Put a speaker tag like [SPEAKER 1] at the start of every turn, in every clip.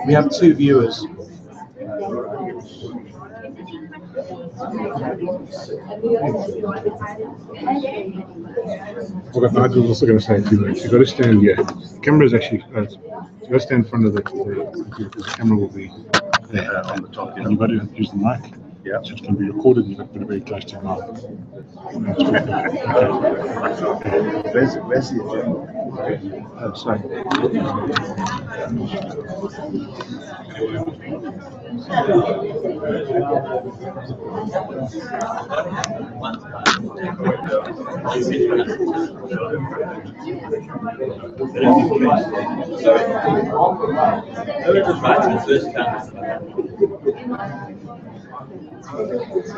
[SPEAKER 1] We have 2 viewers.
[SPEAKER 2] What I was also going to say too, like, you got to stand. Yeah, the camera is actually. You got to stand in front of the because the camera will be there on the top. And you got to use the mic. Yeah, so it's going to be recorded. And you've got to put it very close to your mouth.
[SPEAKER 3] Where's the agenda?
[SPEAKER 2] Oh, sorry.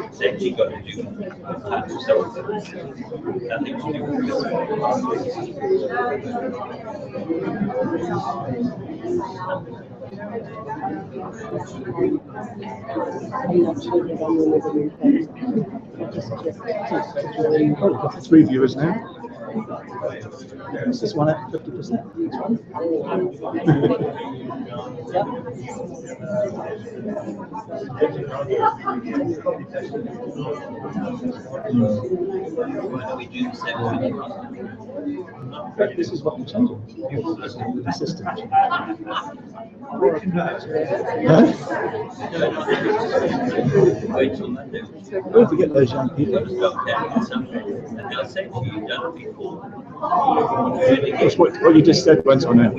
[SPEAKER 4] It's actually got to do with types of cells. Nothing to do with
[SPEAKER 2] Oh, we've got 3 viewers now.
[SPEAKER 1] Is this one at 50%? But this is what we're changing. The system. Don't forget those young people. That's what you just said once on air.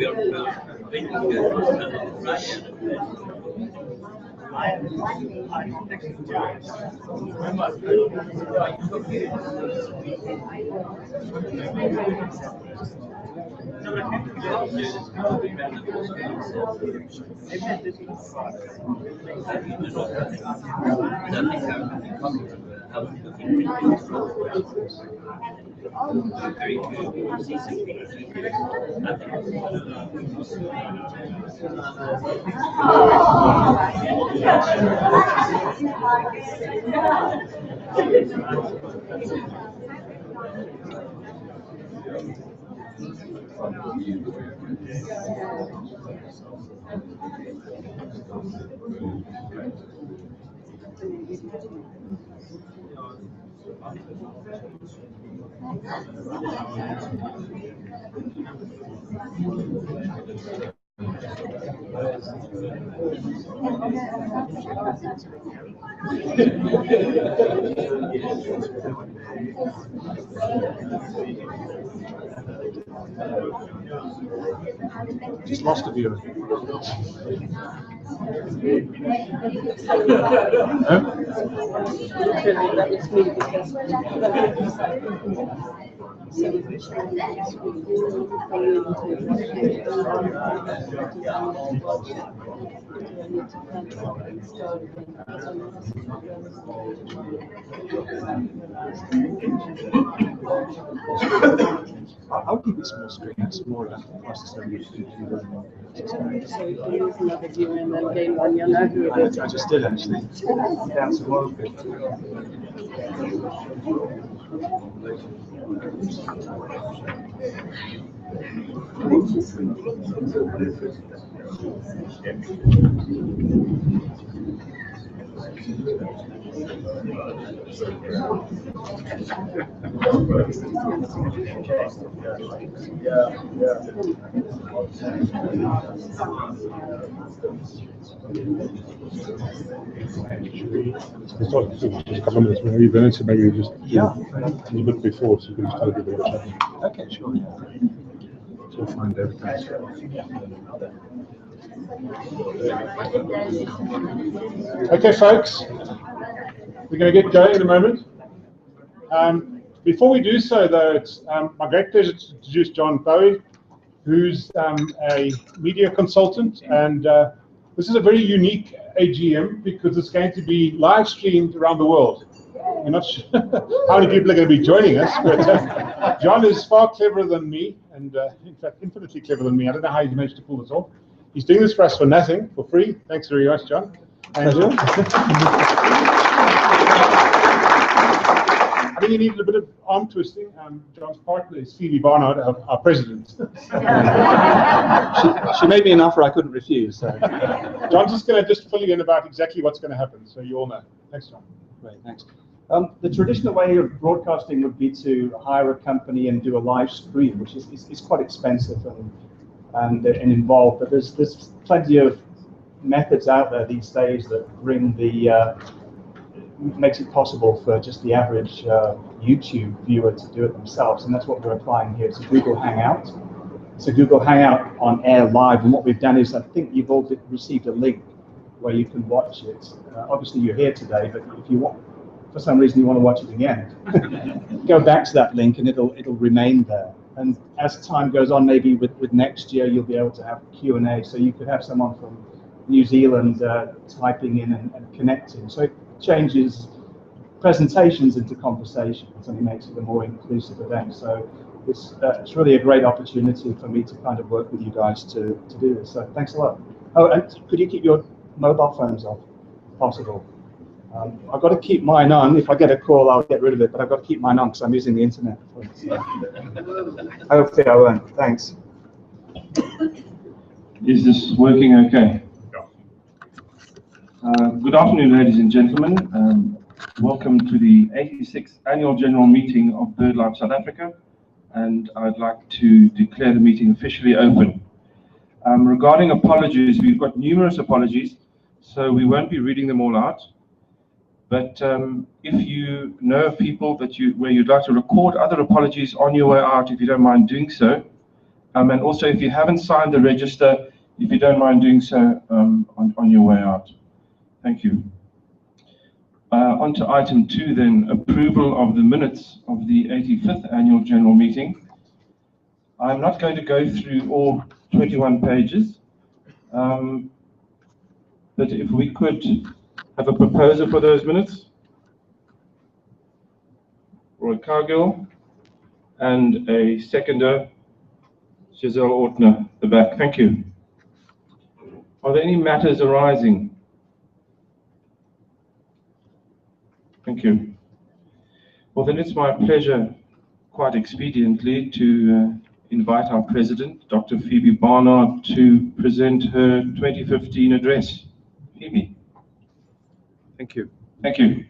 [SPEAKER 2] Just lost a viewer. I'll keep it small screen. It's more process than you can do.
[SPEAKER 3] So you can use another viewer and then gain one. You'll know who it is.
[SPEAKER 2] I just did actually. That's one thing. It's not just a couple of minutes, maybe then so maybe just a little bit before, so you can just tell a bit about chatting.
[SPEAKER 1] Okay, sure.
[SPEAKER 2] So we'll find everything. Okay, folks, we're going to get going in a moment. Before we do so, though, it's my great pleasure to introduce John Bowie, who's a media consultant, and this is a very unique AGM because it's going to be live streamed around the world. We're not sure how many people are going to be joining us, but John is far cleverer than me, and in fact, infinitely cleverer than me. I don't know how he managed to pull this off. He's doing this for us for nothing, for free. Thanks very much, John. And, I think you need a bit of arm twisting. John's partner is Phoebe Barnard, our president.
[SPEAKER 1] She made me an offer I couldn't refuse. So.
[SPEAKER 2] John's just going to fill you in about exactly what's going to happen, so you all know. Thanks, John.
[SPEAKER 1] Great, thanks. The traditional way of broadcasting would be to hire a company and do a live stream, which is quite expensive and involved. But there's plenty of methods out there these days that bring makes it possible for just the average YouTube viewer to do it themselves, and that's what we're applying here. It's a Google Hangout. It's a Google Hangout on air live, and what we've done is I think you've all received a link where you can watch it. Obviously you're here today, but if you want, for some reason you want to watch it again, go back to that link and it'll remain there. And as time goes on, maybe with next year, you'll be able to have Q&A, so you could have someone from New Zealand typing in and connecting. So it changes presentations into conversations and it makes it a more inclusive event. So it's really a great opportunity for me to kind of work with you guys to do this. So thanks a lot. Oh, and could you keep your mobile phones off, if possible? I've got to keep mine on. If I get a call, I'll get rid of it, but I've got to keep mine on because I'm using the internet. So hopefully I won't. Thanks.
[SPEAKER 5] Is this working okay? Good afternoon, ladies and gentlemen. Welcome to the 86th Annual General Meeting of BirdLife South Africa, and I'd like to declare the meeting officially open. Regarding apologies, we've got numerous apologies, so we won't be reading them all out. But if you know of people where you'd like to record other apologies on your way out, if you don't mind doing so, and also if you haven't signed the register, if you don't mind doing so on your way out. Thank you. On to item 2 then, approval of the minutes of the 85th Annual General Meeting. I'm not going to go through all 21 pages, but if we could have a proposer for those minutes. Roy Cargill, and a seconder, Giselle Ortner, the back. Thank you. Are there any matters arising? Thank you. Well, then it's my pleasure, quite expediently, to invite our president, Dr. Phoebe Barnard, to present her 2015 address. Phoebe. Thank you. Thank you.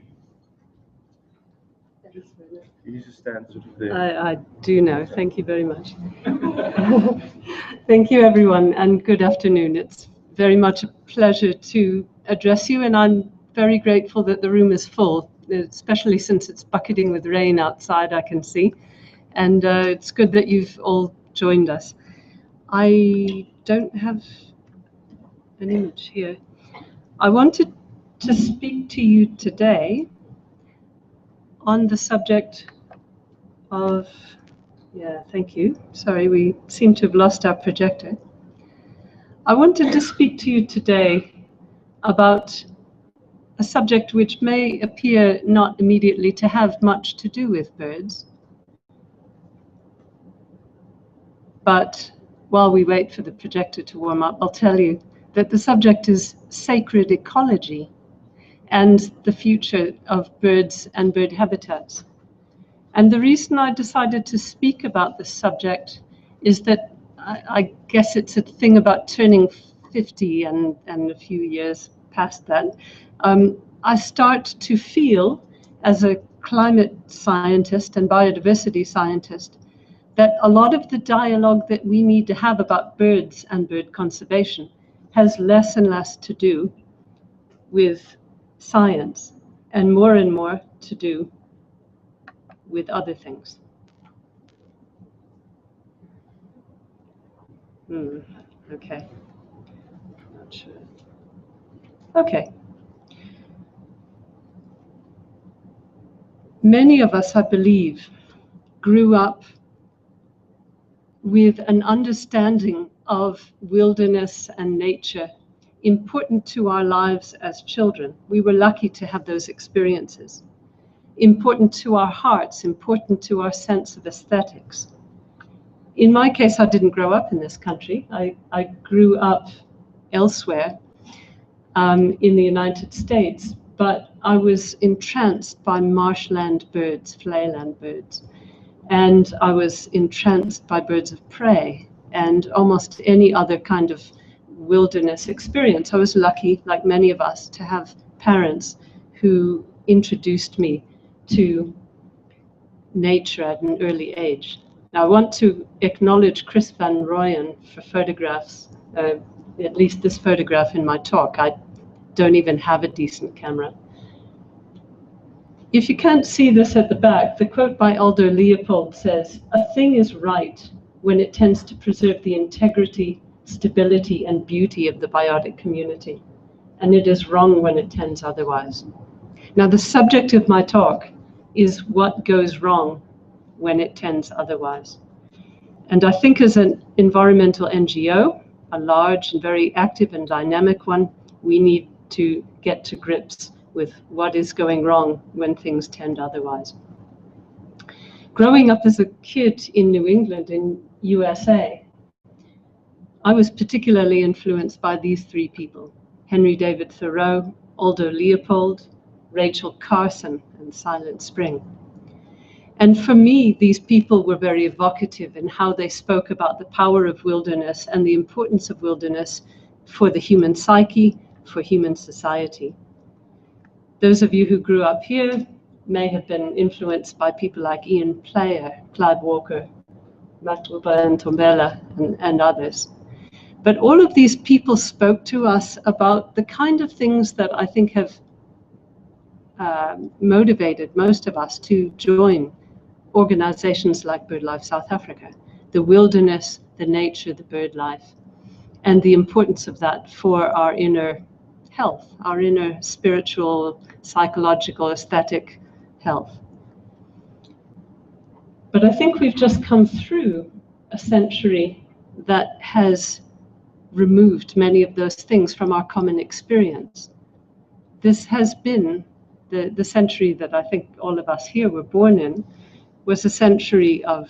[SPEAKER 5] You need to stand sort of there.
[SPEAKER 3] I do know. Thank you very much. Thank you, everyone, and good afternoon. It's very much a pleasure to address you, and I'm very grateful that the room is full, especially since it's bucketing with rain outside, I can see. And it's good that you've all joined us. I don't have an image here. I wanted to speak to you today on the subject of, yeah, thank you. Sorry, we seem to have lost our projector. I wanted to speak to you today about a subject which may appear not immediately to have much to do with birds. But while we wait for the projector to warm up, I'll tell you that the subject is sacred ecology and the future of birds and bird habitats. And the reason I decided to speak about this subject is that I guess it's a thing about turning 50 and a few years past that. I start to feel, as a climate scientist and biodiversity scientist, that a lot of the dialogue that we need to have about birds and bird conservation has less and less to do with science and more to do with other things. Okay. Not sure. Okay. Many of us, I believe, grew up with an understanding of wilderness and nature important to our lives as children. We were lucky to have those experiences. Important to our hearts, important to our sense of aesthetics. In my case, I didn't grow up in this country. I grew up elsewhere in the United States, but I was entranced by marshland birds, flayland birds. And I was entranced by birds of prey and almost any other kind of wilderness experience. I was lucky, like many of us, to have parents who introduced me to nature at an early age. Now, I want to acknowledge Chris Van Rooyen for photographs, at least this photograph in my talk. I don't even have a decent camera. If you can't see this at the back, the quote by Aldo Leopold says, "A thing is right when it tends to preserve the integrity, stability, and beauty of the biotic community, and it is wrong when it tends otherwise." Now, the subject of my talk is what goes wrong when it tends otherwise. And I think as an environmental NGO, a large and very active and dynamic one, we need to get to grips with what is going wrong when things tend otherwise. Growing up as a kid in New England, in USA, I was particularly influenced by these three people: Henry David Thoreau, Aldo Leopold, Rachel Carson, and Silent Spring. And for me, these people were very evocative in how they spoke about the power of wilderness and the importance of wilderness for the human psyche, for human society. Those of you who grew up here may have been influenced by people like Ian Player, Clyde Walker, Matuba and Tombela, and others. But all of these people spoke to us about the kind of things that I think have motivated most of us to join organizations like BirdLife South Africa: the wilderness, the nature, the bird life, and the importance of that for our inner health, our inner spiritual, psychological, aesthetic health. But I think we've just come through a century that has removed many of those things from our common experience. This has been the century that I think all of us here were born in, was a century of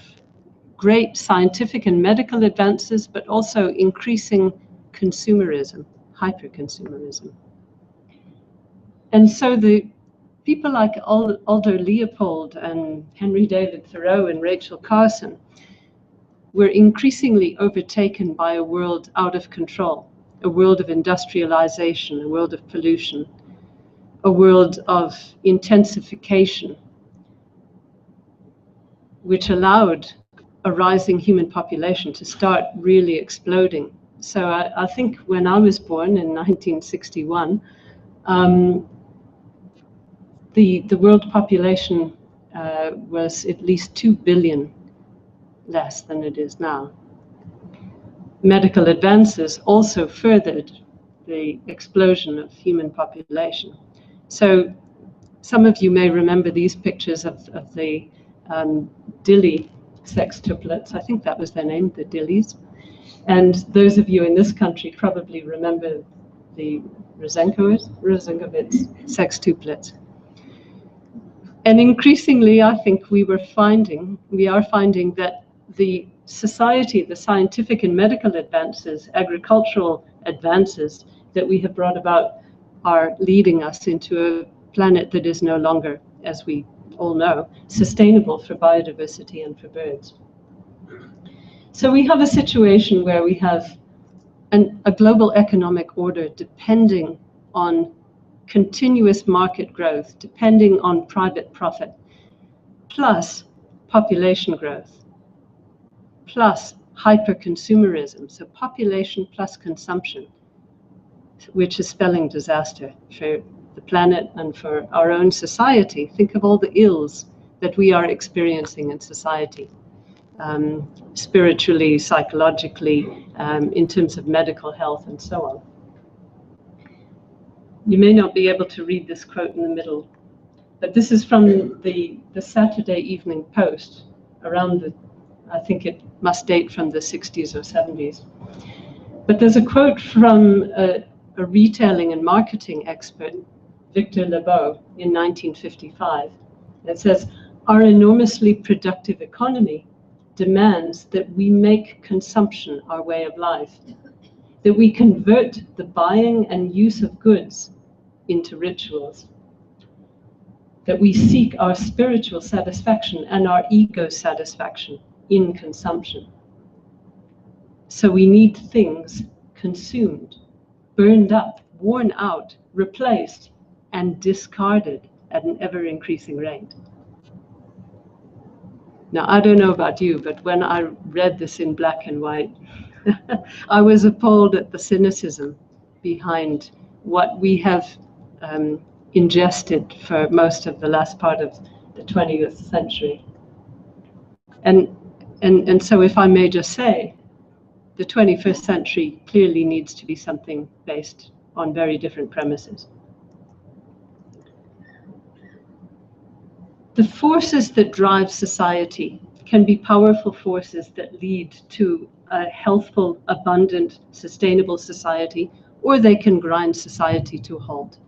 [SPEAKER 3] great scientific and medical advances, but also increasing consumerism, hyper-consumerism. And so the people like Aldo Leopold and Henry David Thoreau and Rachel Carson were increasingly overtaken by a world out of control, a world of industrialization, a world of pollution, a world of intensification, which allowed a rising human population to start really exploding So I think when I was born in 1961, the world population was at least 2 billion less than it is now. Medical advances also furthered the explosion of human population. So some of you may remember these pictures of the Dili sextuplets. I think that was their name, the Dilis. And those of you in this country probably remember the Rosenkowitz sextuplets. And increasingly, I think we are finding that the society, the scientific and medical advances, agricultural advances that we have brought about are leading us into a planet that is no longer, as we all know, sustainable for biodiversity and for birds. So we have a situation where we have a global economic order depending on continuous market growth, depending on private profit, plus population growth, plus hyper-consumerism, so population plus consumption, which is spelling disaster for the planet and for our own society. Think of all the ills that we are experiencing in society, spiritually, psychologically, in terms of medical health and so on. You may not be able to read this quote in the middle, but this is from the Saturday Evening Post around I think it must date from the 60s or 70s. But there's a quote from a retailing and marketing expert, Victor Lebeau, in 1955. It says, "Our enormously productive economy demands that we make consumption our way of life, that we convert the buying and use of goods into rituals, that we seek our spiritual satisfaction and our ego satisfaction in consumption. So we need things consumed, burned up, worn out, replaced, and discarded at an ever-increasing rate." Now, I don't know about you, but when I read this in black and white, I was appalled at the cynicism behind what we have ingested for most of the last part of the 20th century. And so if I may just say, the 21st century clearly needs to be something based on very different premises. The forces that drive society can be powerful forces that lead to a healthful, abundant, sustainable society, or they can grind society to a halt.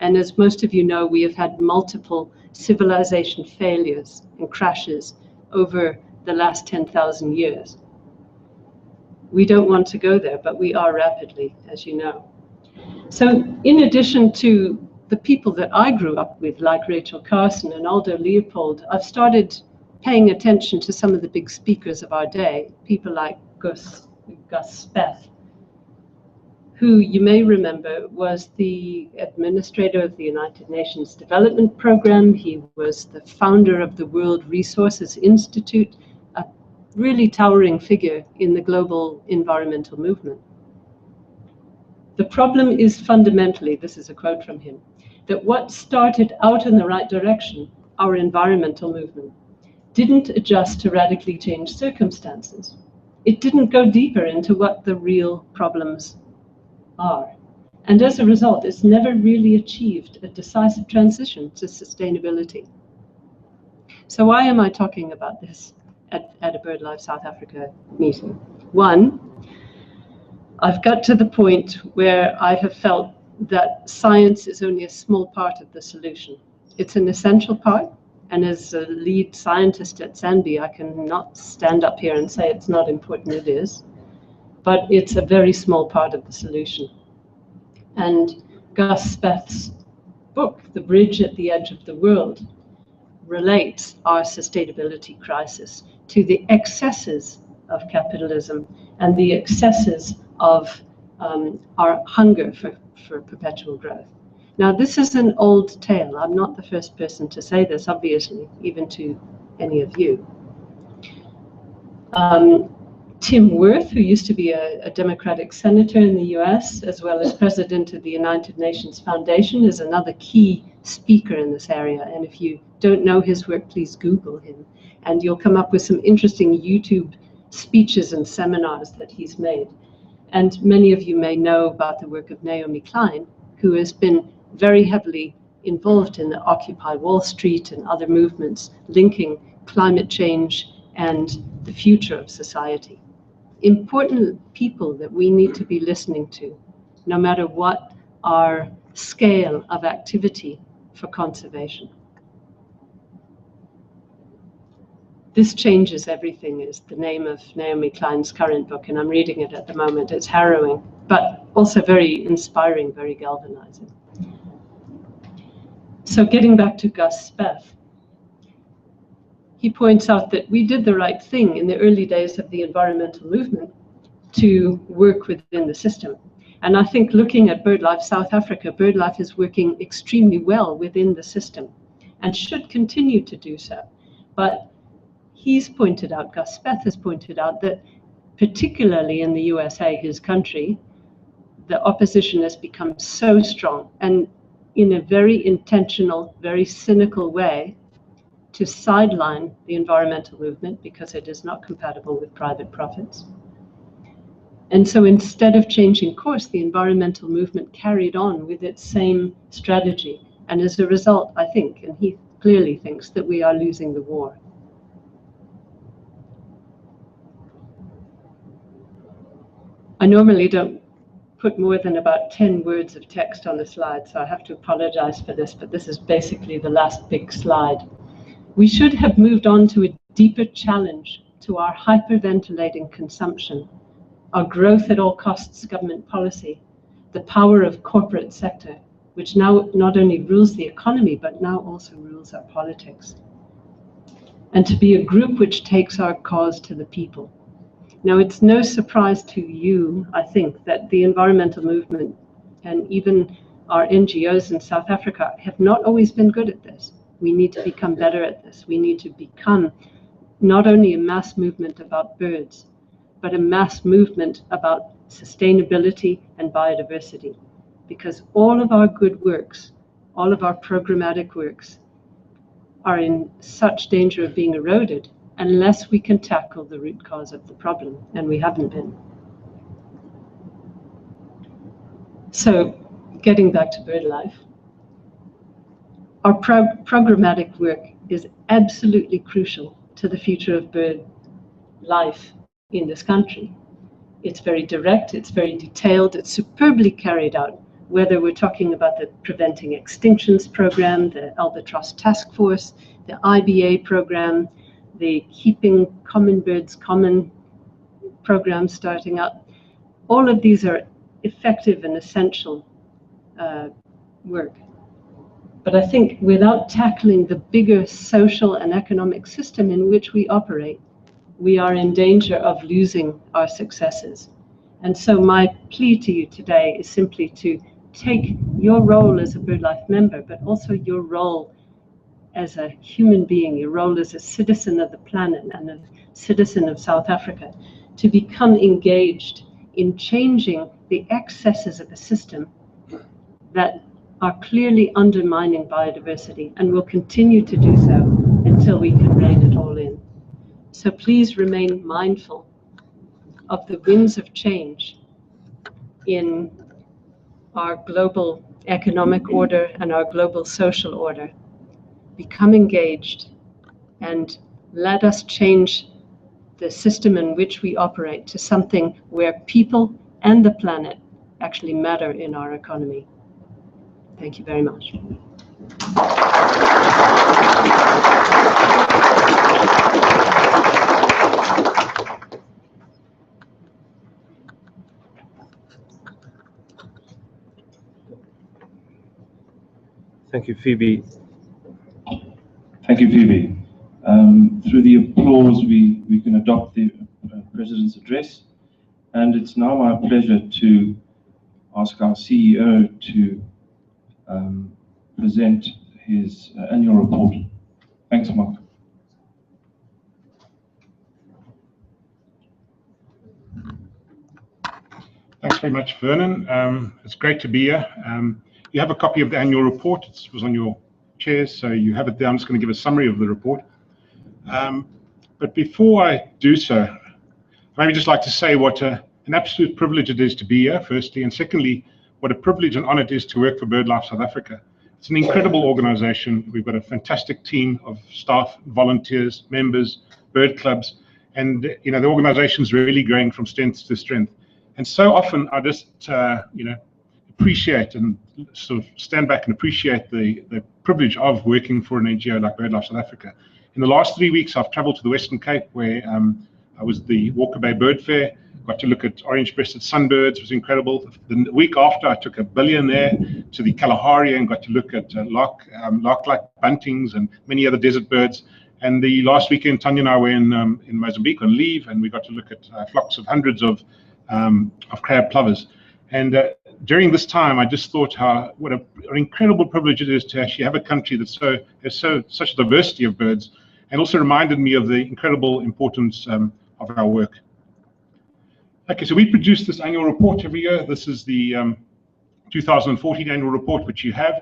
[SPEAKER 3] And as most of you know, we have had multiple civilization failures and crashes over the last 10,000 years. We don't want to go there, but we are rapidly, as you know. So in addition to the people that I grew up with, like Rachel Carson and Aldo Leopold, I've started paying attention to some of the big speakers of our day, people like Gus Speth, who you may remember was the administrator of the United Nations Development Program. He was the founder of the World Resources Institute, a really towering figure in the global environmental movement. The problem is fundamentally, this is a quote from him, that what started out in the right direction, our environmental movement, didn't adjust to radically changed circumstances. It didn't go deeper into what the real problems are. And as a result, it's never really achieved a decisive transition to sustainability. So why am I talking about this at a BirdLife South Africa meeting? One, I've got to the point where I have felt that science is only a small part of the solution. It's an essential part, and as a lead scientist at SANBI, I cannot stand up here and say it's not important, it is, but it's a very small part of the solution. And Gus Speth's book, The Bridge at the Edge of the World, relates our sustainability crisis to the excesses of capitalism and the excesses of our hunger for perpetual growth. Now, this is an old tale. I'm not the first person to say this, obviously, even to any of you. Tim Wirth, who used to be a Democratic senator in the US, as well as president of the United Nations Foundation, is another key speaker in this area. And if you don't know his work, please Google him. And you'll come up with some interesting YouTube speeches and seminars that he's made. And many of you may know about the work of Naomi Klein, who has been very heavily involved in the Occupy Wall Street and other movements linking climate change and the future of society. Important people that we need to be listening to, no matter what our scale of activity for conservation. This Changes Everything is the name of Naomi Klein's current book, and I'm reading it at the moment. It's harrowing, but also very inspiring, very galvanizing. So getting back to Gus Speth, he points out that we did the right thing in the early days of the environmental movement to work within the system. And I think looking at BirdLife South Africa, BirdLife is working extremely well within the system and should continue to do so. But he's pointed out, Gus Speth has pointed out, that particularly in the USA, his country, the opposition has become so strong, and in a very intentional, very cynical way, to sideline the environmental movement because it is not compatible with private profits. And so instead of changing course, the environmental movement carried on with its same strategy. And as a result, I think, and he clearly thinks, that we are losing the war. I normally don't put more than about 10 words of text on the slide, so I have to apologize for this, but this is basically the last big slide. We should have moved on to a deeper challenge to our hyperventilating consumption, our growth at all costs government policy, the power of corporate sector, which now not only rules the economy, but now also rules our politics. And to be a group which takes our cause to the people. Now, it's no surprise to you, I think, that the environmental movement and even our NGOs in South Africa have not always been good at this. We need to become better at this. We need to become not only a mass movement about birds, but a mass movement about sustainability and biodiversity. Because all of our good works, all of our programmatic works, are in such danger of being eroded unless we can tackle the root cause of the problem, and we haven't been. So, getting back to BirdLife, our programmatic work is absolutely crucial to the future of bird life in this country. It's very direct, it's very detailed, it's superbly carried out, whether we're talking about the Preventing Extinctions program, the Albatross Task Force, the IBA program, the Keeping Common Birds Common program starting up. All of these are effective and essential work. But I think without tackling the bigger social and economic system in which we operate, we are in danger of losing our successes. And so my plea to you today is simply to take your role as a BirdLife member, but also your role as a human being, your role as a citizen of the planet and a citizen of South Africa, to become engaged in changing the excesses of a system that are clearly undermining biodiversity and will continue to do so until we can rein it all in. So please remain mindful of the winds of change in our global economic order and our global social order. Become engaged and let us change the system in which we operate to something where people and the planet actually matter in our economy. Thank you very much.
[SPEAKER 6] Thank you, Phoebe.
[SPEAKER 5] Thank you, Phoebe. Through the applause, we can adopt the President's address. And it's now my pleasure to ask our CEO to present his annual report. Thanks, Mark.
[SPEAKER 2] Thanks very much, Vernon. It's great to be here. You have a copy of the annual report. It was on your chairs, so you have it there. I'm just going to give a summary of the report. But before I do so, I'd maybe just like to say what an absolute privilege it is to be here, firstly, and secondly, what a privilege and honor it is to work for BirdLife South Africa. It's an incredible organization. We've got a fantastic team of staff, volunteers, members, bird clubs, and the organization's really growing from strength to strength. And so often I just appreciate and sort of stand back and appreciate the privilege of working for an NGO like BirdLife South Africa. In the last 3 weeks, I've traveled to the Western Cape, where I was the Walker Bay Bird Fair, got to look at orange-breasted sunbirds. It was incredible. The week after, I took a billionaire to the Kalahari and got to look at lark-like buntings and many other desert birds. And the last weekend, Tanya and I were in Mozambique on leave, and we got to look at flocks of hundreds of crab plovers. And during this time, I just thought what an incredible privilege it is to actually have a country that has such a diversity of birds, and also reminded me of the incredible importance of our work. Okay, so we produce this annual report every year. This is the 2014 annual report, which you have.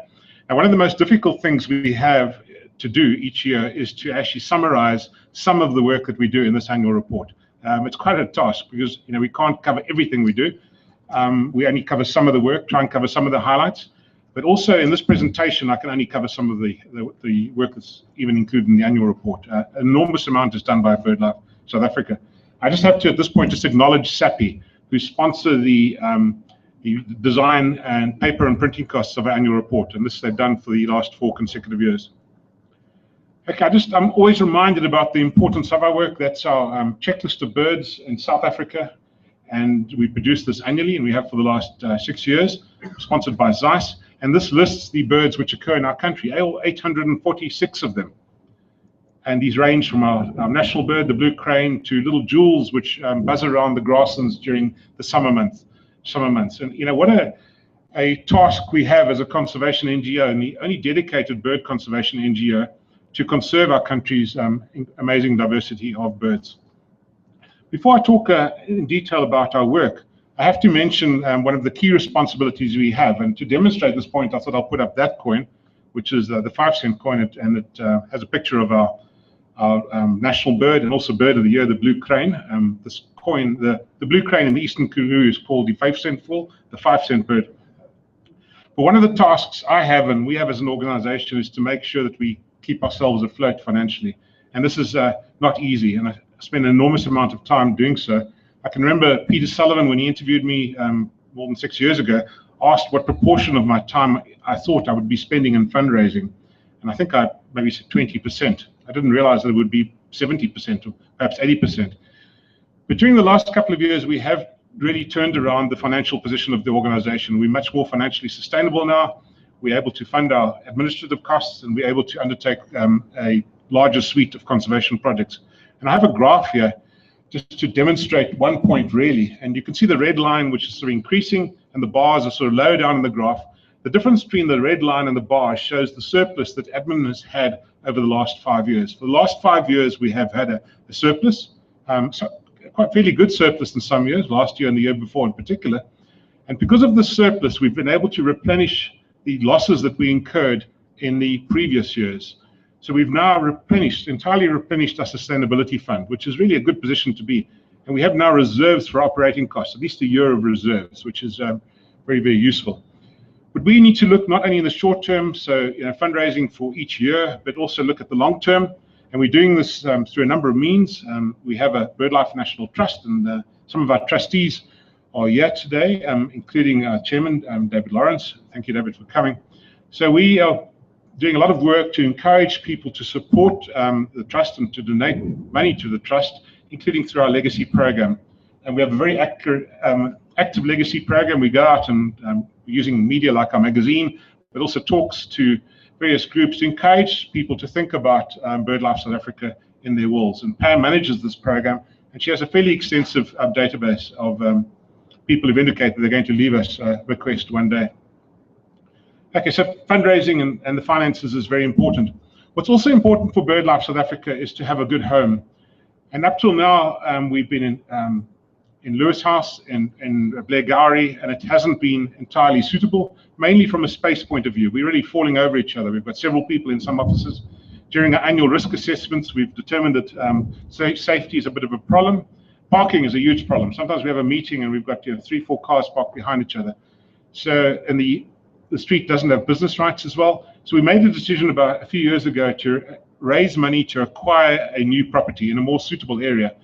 [SPEAKER 2] Now, one of the most difficult things we have to do each year is to actually summarize some of the work that we do in this annual report. It's quite a task because we can't cover everything we do. We only cover some of the work, try and cover some of the highlights. But also in this presentation, I can only cover some of the work that's even included in the annual report. An enormous amount is done by BirdLife South Africa. I just have to, at this point, just acknowledge SAPI, who sponsor the design and paper and printing costs of our annual report. And this they've done for the last 4 consecutive years. Okay, I'm always reminded about the importance of our work. That's our checklist of birds in South Africa. And we produce this annually, and we have for the last 6 years, sponsored by Zeiss. And this lists the birds which occur in our country, 846 of them. And these range from our national bird, the blue crane, to little jewels which buzz around the grasslands during the summer months. And what a task we have as a conservation NGO, and the only dedicated bird conservation NGO, to conserve our country's amazing diversity of birds. Before I talk in detail about our work, I have to mention one of the key responsibilities we have. And to demonstrate this point, I thought I'll put up that coin, which is the 5-cent coin, and it has a picture of our national bird and also bird of the year, the blue crane. This coin, the blue crane in the Eastern Karoo is called the 5-cent fool, the 5-cent bird. But one of the tasks I have and we have as an organization is to make sure that we keep ourselves afloat financially. And this is not easy, and I spend an enormous amount of time doing so. I can remember Peter Sullivan, when he interviewed me more than 6 years ago, asked what proportion of my time I thought I would be spending in fundraising. And I think I maybe said 20%. I didn't realize that it would be 70% or perhaps 80%. But during the last couple of years, we have really turned around the financial position of the organization. We're much more financially sustainable now. We're able to fund our administrative costs, and we're able to undertake a larger suite of conservation projects. And I have a graph here just to demonstrate one point really. And you can see the red line, which is sort of increasing, and the bars are sort of low down in the graph. The difference between the red line and the bar shows the surplus that admin has had over the last 5 years. For the last 5 years, we have had a surplus, so quite fairly good surplus in some years, last year and the year before in particular. And because of the surplus, we've been able to replenish the losses that we incurred in the previous years. So we've now entirely replenished our sustainability fund, which is really a good position to be. And we have now reserves for operating costs, at least a year of reserves, which is very, very useful. But we need to look not only in the short term, so fundraising for each year, but also look at the long term. And we're doing this through a number of means. We have a BirdLife National Trust, and some of our trustees are here today, including our chairman, David Lawrence. Thank you, David, for coming. So we are doing a lot of work to encourage people to support the trust and to donate money to the trust, including through our legacy program. And we have a very active legacy program. We go out and using media like our magazine, but also talks to various groups to encourage people to think about BirdLife South Africa in their walls. And Pam manages this program, and she has a fairly extensive database of people who've indicated they're going to leave us a request one day. Okay, so fundraising and the finances is very important. What's also important for BirdLife South Africa is to have a good home. And up till now, we've been Lewis House, in Blair Gowrie, and it hasn't been entirely suitable, mainly from a space point of view. We're really falling over each other. We've got several people in some offices. During our annual risk assessments, we've determined that safety is a bit of a problem. Parking is a huge problem. Sometimes we have a meeting and we've got 3, 4 cars parked behind each other. So, and the street doesn't have business rights as well. So we made the decision about a few years ago to raise money to acquire a new property in a more suitable area.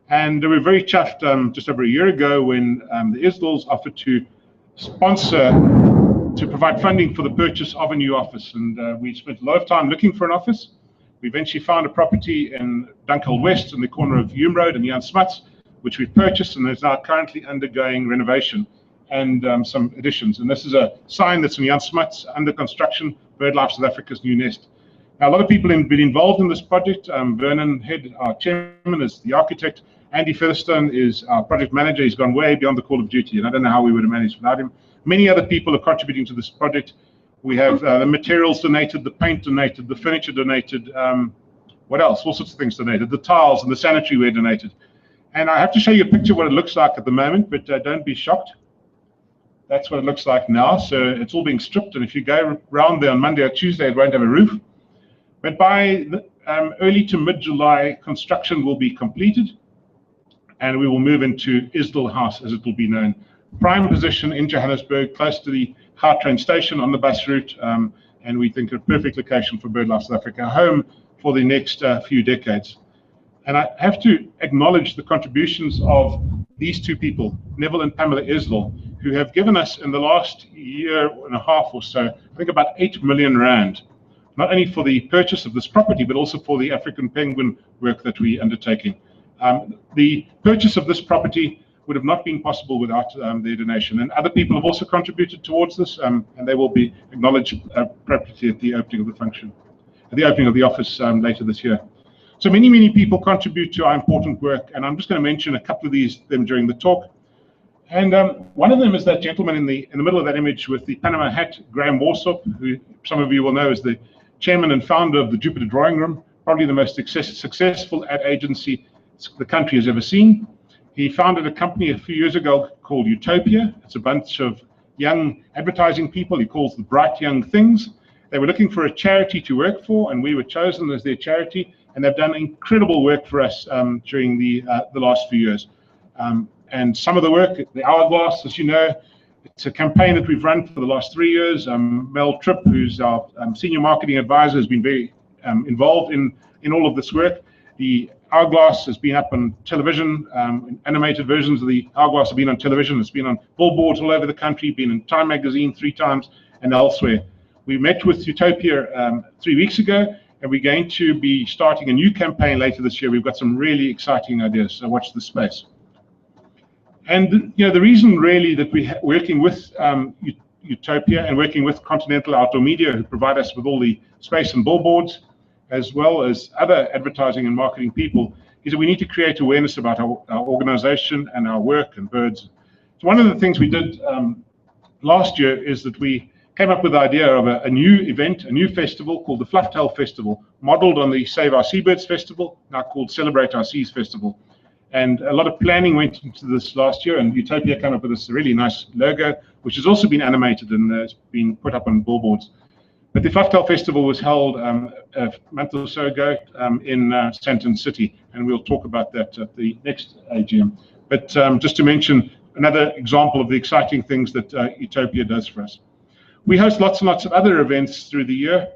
[SPEAKER 2] And we were very chuffed just over a year ago when the Isdals offered to sponsor, to provide funding for the purchase of a new office. And we spent a lot of time looking for an office. We eventually found a property in Dunkel West in the corner of Hume Road and Jan Smuts, which we purchased and is now currently undergoing renovation and some additions. And this is a sign that's in Jan Smuts, under construction, BirdLife South Africa's new nest. Now, a lot of people have been involved in this project. Vernon Head, our chairman, is the architect. Andy Featherstone is our project manager. He's gone way beyond the call of duty, and I don't know how we would have managed without him. Many other people are contributing to this project. We have the materials donated, the paint donated, the furniture donated, what else? All sorts of things donated, the tiles and the sanitary ware donated. And I have to show you a picture of what it looks like at the moment, but don't be shocked. That's what it looks like now. So it's all being stripped, and if you go around there on Monday or Tuesday, it won't have a roof. But by early to mid-July, construction will be completed, and we will move into Isdal House, as it will be known. Prime position in Johannesburg, close to the Gautrain station on the bus route, and we think a perfect location for BirdLife South Africa, home for the next few decades. And I have to acknowledge the contributions of these two people, Neville and Pamela Isdal, who have given us in the last year and a half or so, I think about 8 million rand, not only for the purchase of this property, but also for the African penguin work that we're undertaking. The purchase of this property would have not been possible without their donation. And other people have also contributed towards this, and they will be acknowledged appropriately at the opening of the function, at the opening of the office later this year. So many people contribute to our important work, and I'm just going to mention a couple of them during the talk. And one of them is that gentleman in the middle of that image with the Panama hat, Graham Warsop, who some of you will know is the chairman and founder of the Jupiter Drawing Room, probably the most successful ad agency the country has ever seen. He founded a company a few years ago called Utopia. It's a bunch of young advertising people he calls the Bright Young Things. They were looking for a charity to work for, and we were chosen as their charity, and they've done incredible work for us during the last few years. And some of the work, the Hourglass, as you know, it's a campaign that we've run for the last 3 years. Mel Tripp, who's our senior marketing advisor, has been very involved in all of this work. The Hourglass has been up on television, animated versions of the Hourglass have been on television. It's been on billboards all over the country, been in Time magazine 3 times and elsewhere. We met with Utopia 3 weeks ago, and we're going to be starting a new campaign later this year. We've got some really exciting ideas, so watch this space. And the reason really that we're working with Utopia and working with Continental Outdoor Media, who provide us with all the space and billboards, as well as other advertising and marketing people, is that we need to create awareness about our organization and our work and birds. So one of the things we did last year is that we came up with the idea of a new event, a new festival called the Flufftail Festival, modeled on the Save Our Seabirds Festival, now called Celebrate Our Seas Festival. And a lot of planning went into this last year, and Utopia came up with this really nice logo, which has also been animated and has been put up on billboards. But the Flufftail Festival was held a month or so ago in Sandton City, and we'll talk about that at the next AGM. But just to mention another example of the exciting things that Utopia does for us. We host lots and lots of other events through the year.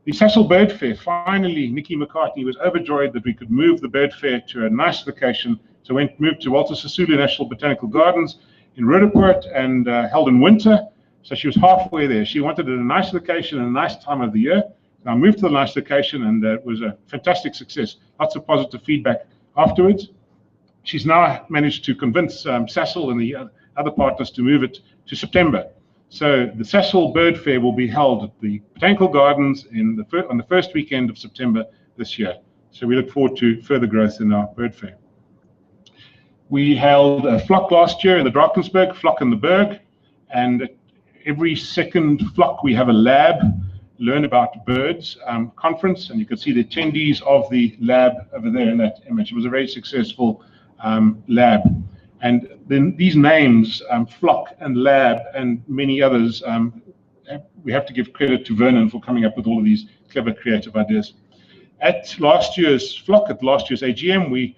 [SPEAKER 2] The Sasol Bird Fair, finally, Nikki McCartney was overjoyed that we could move the bird fair to a nice location. So we moved to Walter Sisulu National Botanical Gardens in Roodepoort and held in winter. So she was halfway there. She wanted a nice location and a nice time of the year. And I moved to the nice location, and it was a fantastic success. Lots of positive feedback afterwards. She's now managed to convince Sasol and the other partners to move it to September. So the Sasol Bird Fair will be held at the Botanical Gardens on the first weekend of September this year. So we look forward to further growth in our bird fair. We held a flock last year in the Drakensberg, Flock in the Berg, and every second flock we have a lab, learn about birds conference, and you can see the attendees of the lab over there in that image. It was a very successful lab. And then these names, Flock and Lab and many others, we have to give credit to Vernon for coming up with all of these clever creative ideas. At last year's Flock, at last year's AGM, we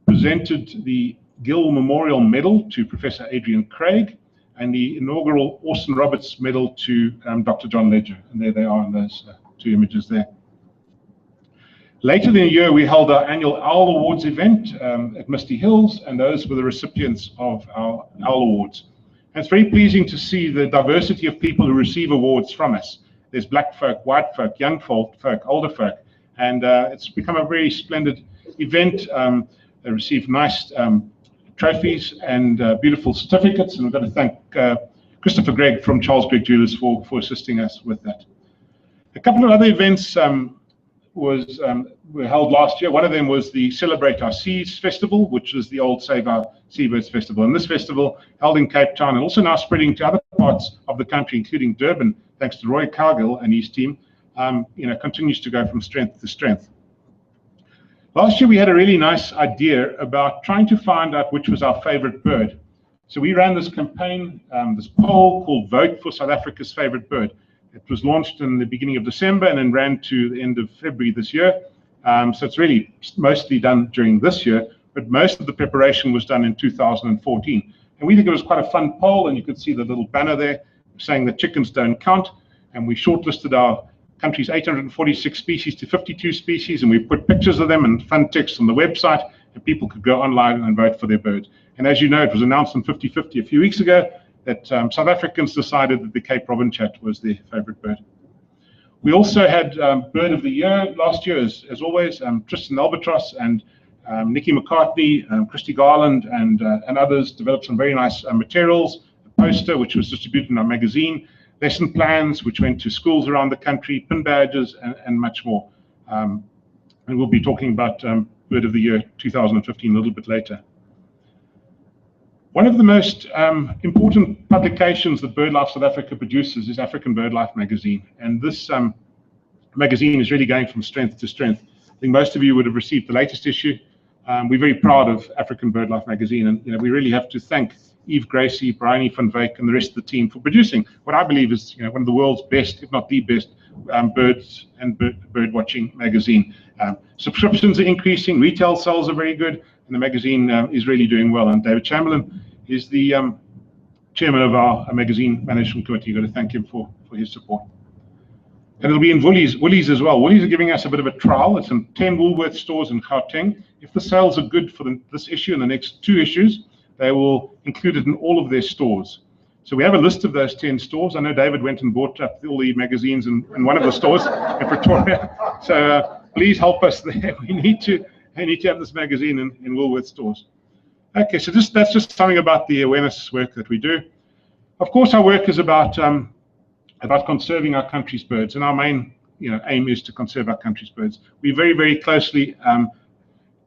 [SPEAKER 2] presented the Gill Memorial Medal to Professor Adrian Craig and the inaugural Orson Roberts Medal to Dr. John Ledger. And there they are in those two images there. Later in the year, we held our annual OWL Awards event at Misty Hills, and those were the recipients of our OWL Awards. And it's very pleasing to see the diversity of people who receive awards from us. There's black folk, white folk, young folk, older folk, and it's become a very splendid event. They received nice trophies and beautiful certificates, and we've got to thank Christopher Gregg from Charles Gregg Jewelers for assisting us with that. A couple of other events were held last year. One of them was the Celebrate Our Seas Festival, which was the old Save Our Seabirds Festival. And this festival, held in Cape Town and also now spreading to other parts of the country, including Durban, thanks to Roy Cargill and his team, continues to go from strength to strength. Last year, we had a really nice idea about trying to find out which was our favorite bird. So we ran this campaign, this poll called Vote for South Africa's Favorite Bird. It was launched in the beginning of December and then ran to the end of February this year. So it's really mostly done during this year, but most of the preparation was done in 2014. And we think it was quite a fun poll, and you can see the little banner there saying that chickens don't count. And we shortlisted our country's 846 species to 52 species, and we put pictures of them and fun text on the website, and people could go online and vote for their birds. And as you know, it was announced on 50/50 a few weeks ago that South Africans decided that the Cape Robin chat was their favorite bird. We also had Bird of the Year last year, as always, Tristan Albatross and Nikki McCartney, Christy Garland, and others developed some very nice materials, a poster which was distributed in our magazine, lesson plans which went to schools around the country, pin badges, and much more. And we'll be talking about Bird of the Year 2015 a little bit later. One of the most important publications that BirdLife South Africa produces is African BirdLife magazine. And this magazine is really going from strength to strength. I think most of you would have received the latest issue. We're very proud of African BirdLife magazine, and we really have to thank Eve Gracie, Bryony van Wyk, and the rest of the team for producing what I believe is one of the world's best, if not the best, birds and bird watching magazine. Subscriptions are increasing, retail sales are very good, and the magazine is really doing well. And David Chamberlain is the chairman of our magazine management committee. You've got to thank him for his support. And it'll be in Woolies as well. Woolies are giving us a bit of a trial. It's in 10 Woolworth stores in Gauteng. If the sales are good for this issue and the next 2 issues, they will include it in all of their stores. So we have a list of those 10 stores. I know David went and bought up all the magazines in one of the stores in Pretoria. So please help us there. We need to have this magazine in Woolworth stores. Okay, so that's just something about the awareness work that we do. Of course, our work is about conserving our country's birds, and our main aim is to conserve our country's birds. We're very, very closely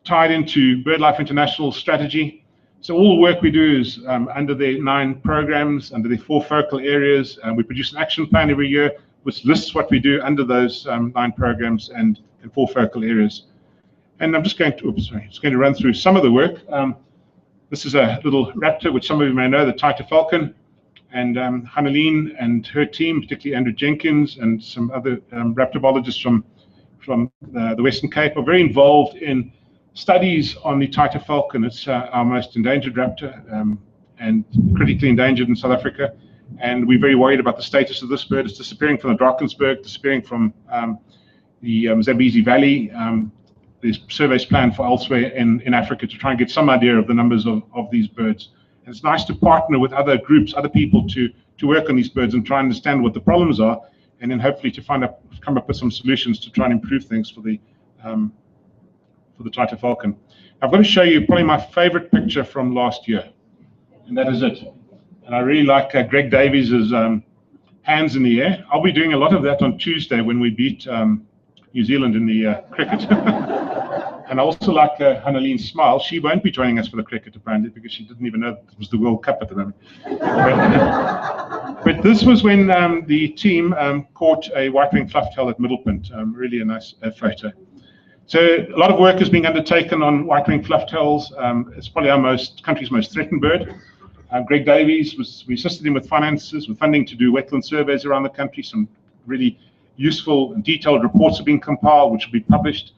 [SPEAKER 2] tied into BirdLife International strategy. So all the work we do is under their 9 programs, under their 4 focal areas. We produce an action plan every year which lists what we do under those 9 programs and 4 focal areas. And I'm just going to run through some of the work. This is a little raptor, which some of you may know, the Tiger Falcon. And Hanneline and her team, particularly Andrew Jenkins and some other raptorologists from the Western Cape, are very involved in studies on the Tiger Falcon. It's our most endangered raptor and critically endangered in South Africa. And we're very worried about the status of this bird. It's disappearing from the Drakensberg, disappearing from the Zambezi Valley. There's surveys planned for elsewhere in Africa to try and get some idea of the numbers of these birds. And it's nice to partner with other groups, other people to work on these birds and try and understand what the problems are, and then hopefully to come up with some solutions to try and improve things for the Tiger Falcon. I've got to show you probably my favorite picture from last year, and that is it. And I really like Greg Davies' hands in the air. I'll be doing a lot of that on Tuesday when we beat New Zealand in the cricket. And I also like Hanneline's smile. She won't be joining us for the cricket, apparently, because she didn't even know it was the World Cup at the moment. But this was when the team caught a white-winged flufftail at Middlepunt. Really a nice photo. So a lot of work is being undertaken on white-winged flufftails. It's probably our country's most threatened bird. Greg Davies, we assisted him with finances, with funding to do wetland surveys around the country. Some really useful and detailed reports have been compiled, which will be published.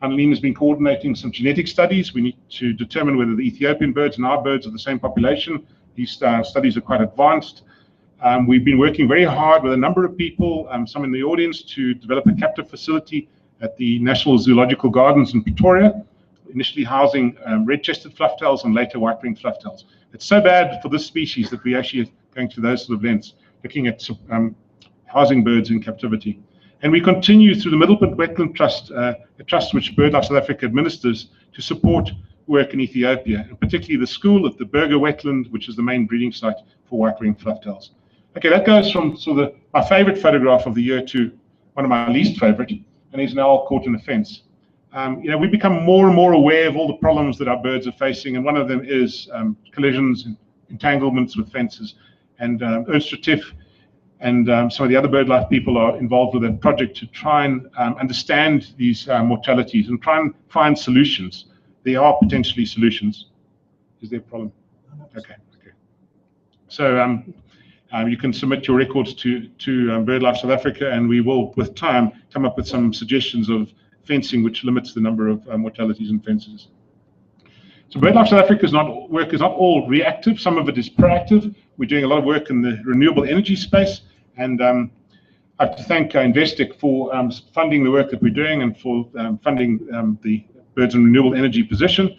[SPEAKER 2] Annelien has been coordinating some genetic studies. We need to determine whether the Ethiopian birds and our birds are the same population. These studies are quite advanced. We've been working very hard with a number of people, some in the audience, to develop a captive facility at the National Zoological Gardens in Pretoria, initially housing red-chested flufftails and later white-winged flufftails. It's so bad for this species that we actually are going to those sort of lengths, looking at housing birds in captivity. And we continue through the Middlepunt Wetland Trust, a trust which BirdLife South Africa administers, to support work in Ethiopia, and particularly the school at the Burger Wetland, which is the main breeding site for white-winged flufftails. Okay, that goes from sort of my favorite photograph of the year to one of my least favorite, and he's now caught in a fence. We've become more and more aware of all the problems that our birds are facing, and one of them is collisions and entanglements with fences. And Ernst Retief and some of the other BirdLife people are involved with a project to try and understand these mortalities and try and find solutions. There are potentially solutions. Is there a problem? Okay. So you can submit your records to BirdLife South Africa, and we will, with time, come up with some suggestions of fencing which limits the number of mortalities in fences. So BirdLife South Africa's work is not all reactive. Some of it is proactive. We're doing a lot of work in the renewable energy space, and I have to thank Investec for funding the work that we're doing and for funding the Birds and Renewable Energy position.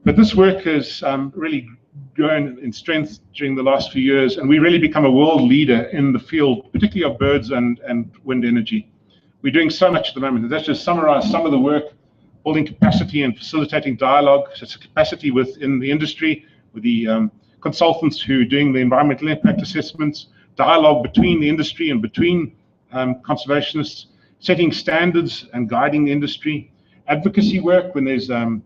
[SPEAKER 2] But this work has really grown in strength during the last few years, and we really become a world leader in the field, particularly of birds and wind energy. We're doing so much at the moment. Let's just summarize some of the work: building capacity and facilitating dialogue, such as capacity within the industry, with the consultants who are doing the environmental impact assessments, dialogue between the industry and between conservationists, setting standards and guiding the industry, advocacy work when there's a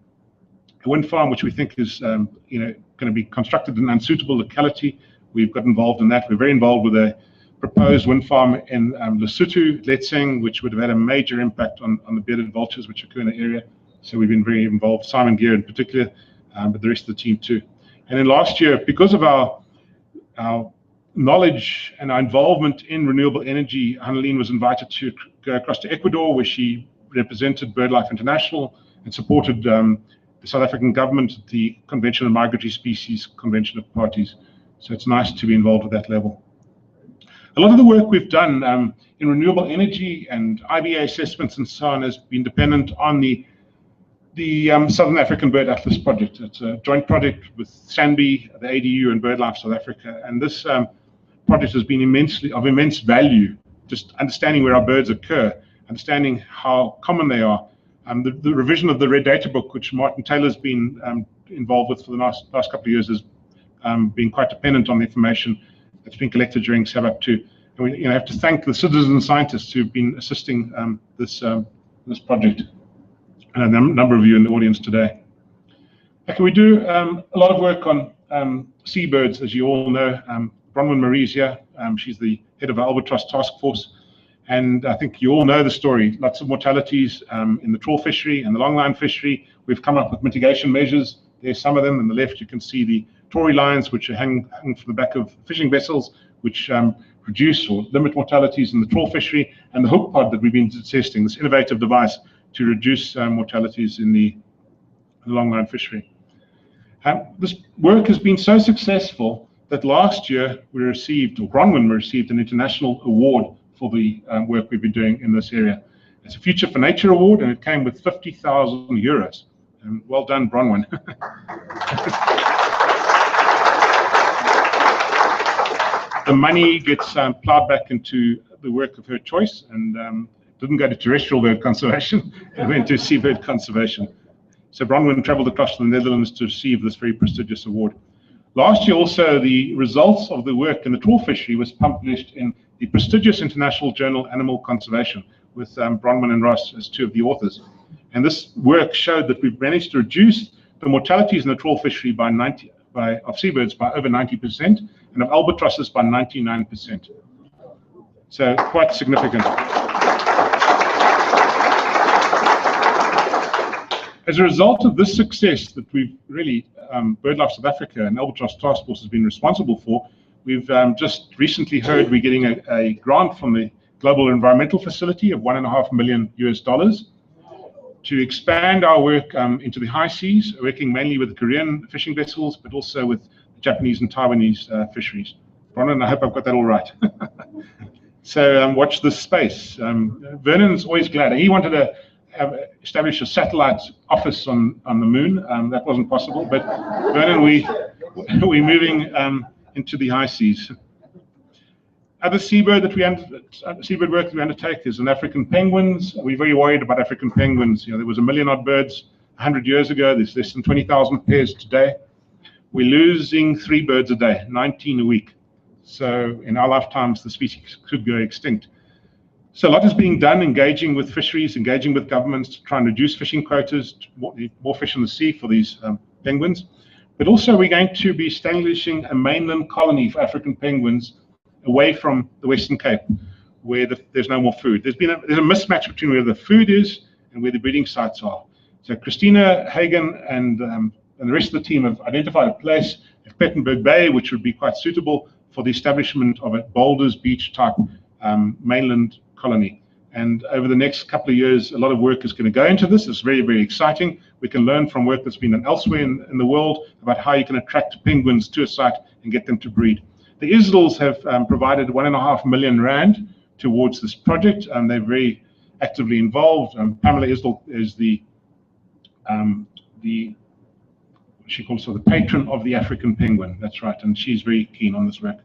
[SPEAKER 2] wind farm which we think is going to be constructed in an unsuitable locality. We've got involved in that. We're very involved with a proposed wind farm in Lesotho, Letseng, which would have had a major impact on the bearded vultures which occur in the area. So we've been very involved, Simon Gear in particular, but the rest of the team too. And then last year, because of our knowledge and our involvement in renewable energy, Annelien was invited to go across to Ecuador, where she represented BirdLife International and supported the South African government at the Convention on Migratory Species Convention of Parties. So it's nice to be involved at that level. A lot of the work we've done in renewable energy and IBA assessments and so on has been dependent on the Southern African Bird Atlas project. It's a joint project with SANBI, the ADU, and BirdLife South Africa. And this project has been of immense value, just understanding where our birds occur, understanding how common they are. The revision of the Red Data Book, which Martin Taylor's been involved with for the last couple of years, has been quite dependent on the information that's been collected during SABAP 2. And we have to thank the citizen scientists who've been assisting this project, and a number of you in the audience today. Okay, we do a lot of work on seabirds, as you all know. Bronwyn Marie's here. She's the head of our albatross task force. And I think you all know the story. Lots of mortalities in the trawl fishery and the longline fishery. We've come up with mitigation measures. There's some of them. On the left, you can see the Tory lines, which are hanging from the back of fishing vessels, which reduce or limit mortalities in the trawl fishery, and the hook pod that we've been testing, this innovative device to reduce mortalities in the longline fishery. This work has been so successful that last year Bronwyn received an international award for the work we've been doing in this area. It's a Future for Nature award, and it came with 50,000 euros. Well done, Bronwyn. The money gets plowed back into the work of her choice, and it didn't go to terrestrial bird conservation, it went to seabird conservation. So Bronwyn traveled across the Netherlands to receive this very prestigious award. Last year also, the results of the work in the trawl fishery was published in the prestigious international journal Animal Conservation, with Bronwyn and Ross as two of the authors. And this work showed that we've managed to reduce the mortalities in the trawl fishery of seabirds by over 90%, and of albatrosses by 99%. So quite significant. As a result of this success that we've really, BirdLife South Africa and Albatross Task Force has been responsible for, we've just recently heard we're getting a grant from the Global Environmental Facility of $1.5 million to expand our work into the high seas, working mainly with Korean fishing vessels, but also with Japanese and Taiwanese fisheries. Bronwyn, I hope I've got that all right. So watch this space. Vernon's always glad. He wanted to establish a satellite office on the moon. That wasn't possible, but Vernon, we're moving into the high seas. Other seabird work that we undertake is in African penguins. We're very worried about African penguins. You know, there was 1 million odd birds 100 years ago. There's less than 20,000 pairs today. We're losing 3 birds a day, 19 a week. So in our lifetimes, the species could go extinct. So a lot is being done, engaging with fisheries, engaging with governments to try and reduce fishing quotas, more fish in the sea for these penguins. But also we're going to be establishing a mainland colony for African penguins away from the Western Cape, where there's no more food. There's a mismatch between where the food is and where the breeding sites are. So Christina Hagen and the rest of the team have identified a place at Pettenberg Bay, which would be quite suitable for the establishment of a Boulders Beach type mainland colony. And over the next couple of years, a lot of work is going to go into this. It's very, very exciting. We can learn from work that's been done elsewhere in the world about how you can attract penguins to a site and get them to breed. The Isdals have provided 1.5 million rand towards this project, and they're very actively involved. Pamela Isdal is she calls her the patron of the African penguin. That's right, and she's very keen on this work.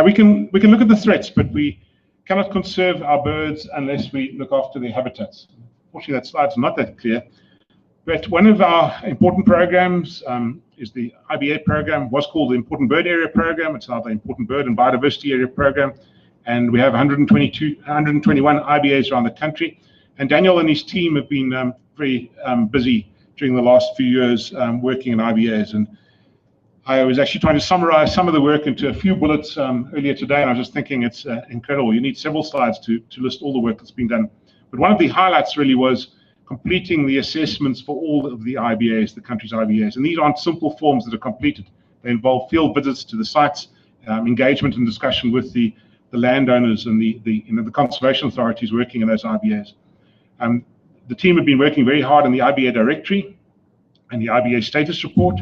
[SPEAKER 2] We can look at the threats, but we cannot conserve our birds unless we look after their habitats. Unfortunately, that slide's not that clear. But one of our important programs is the IBA program, was called the Important Bird Area Program. It's now the Important Bird and Biodiversity Area Program. And we have 121 IBAs around the country. And Daniel and his team have been very busy during the last few years working in IBAs. And I was actually trying to summarize some of the work into a few bullets earlier today, and I was just thinking it's incredible. You need several slides to list all the work that's been done. But one of the highlights really was completing the assessments for all of the IBAs, the country's IBAs. And these aren't simple forms that are completed. They involve field visits to the sites, engagement and discussion with the landowners and the conservation authorities working in those IBAs. The team have been working very hard on the IBA directory and the IBA status report.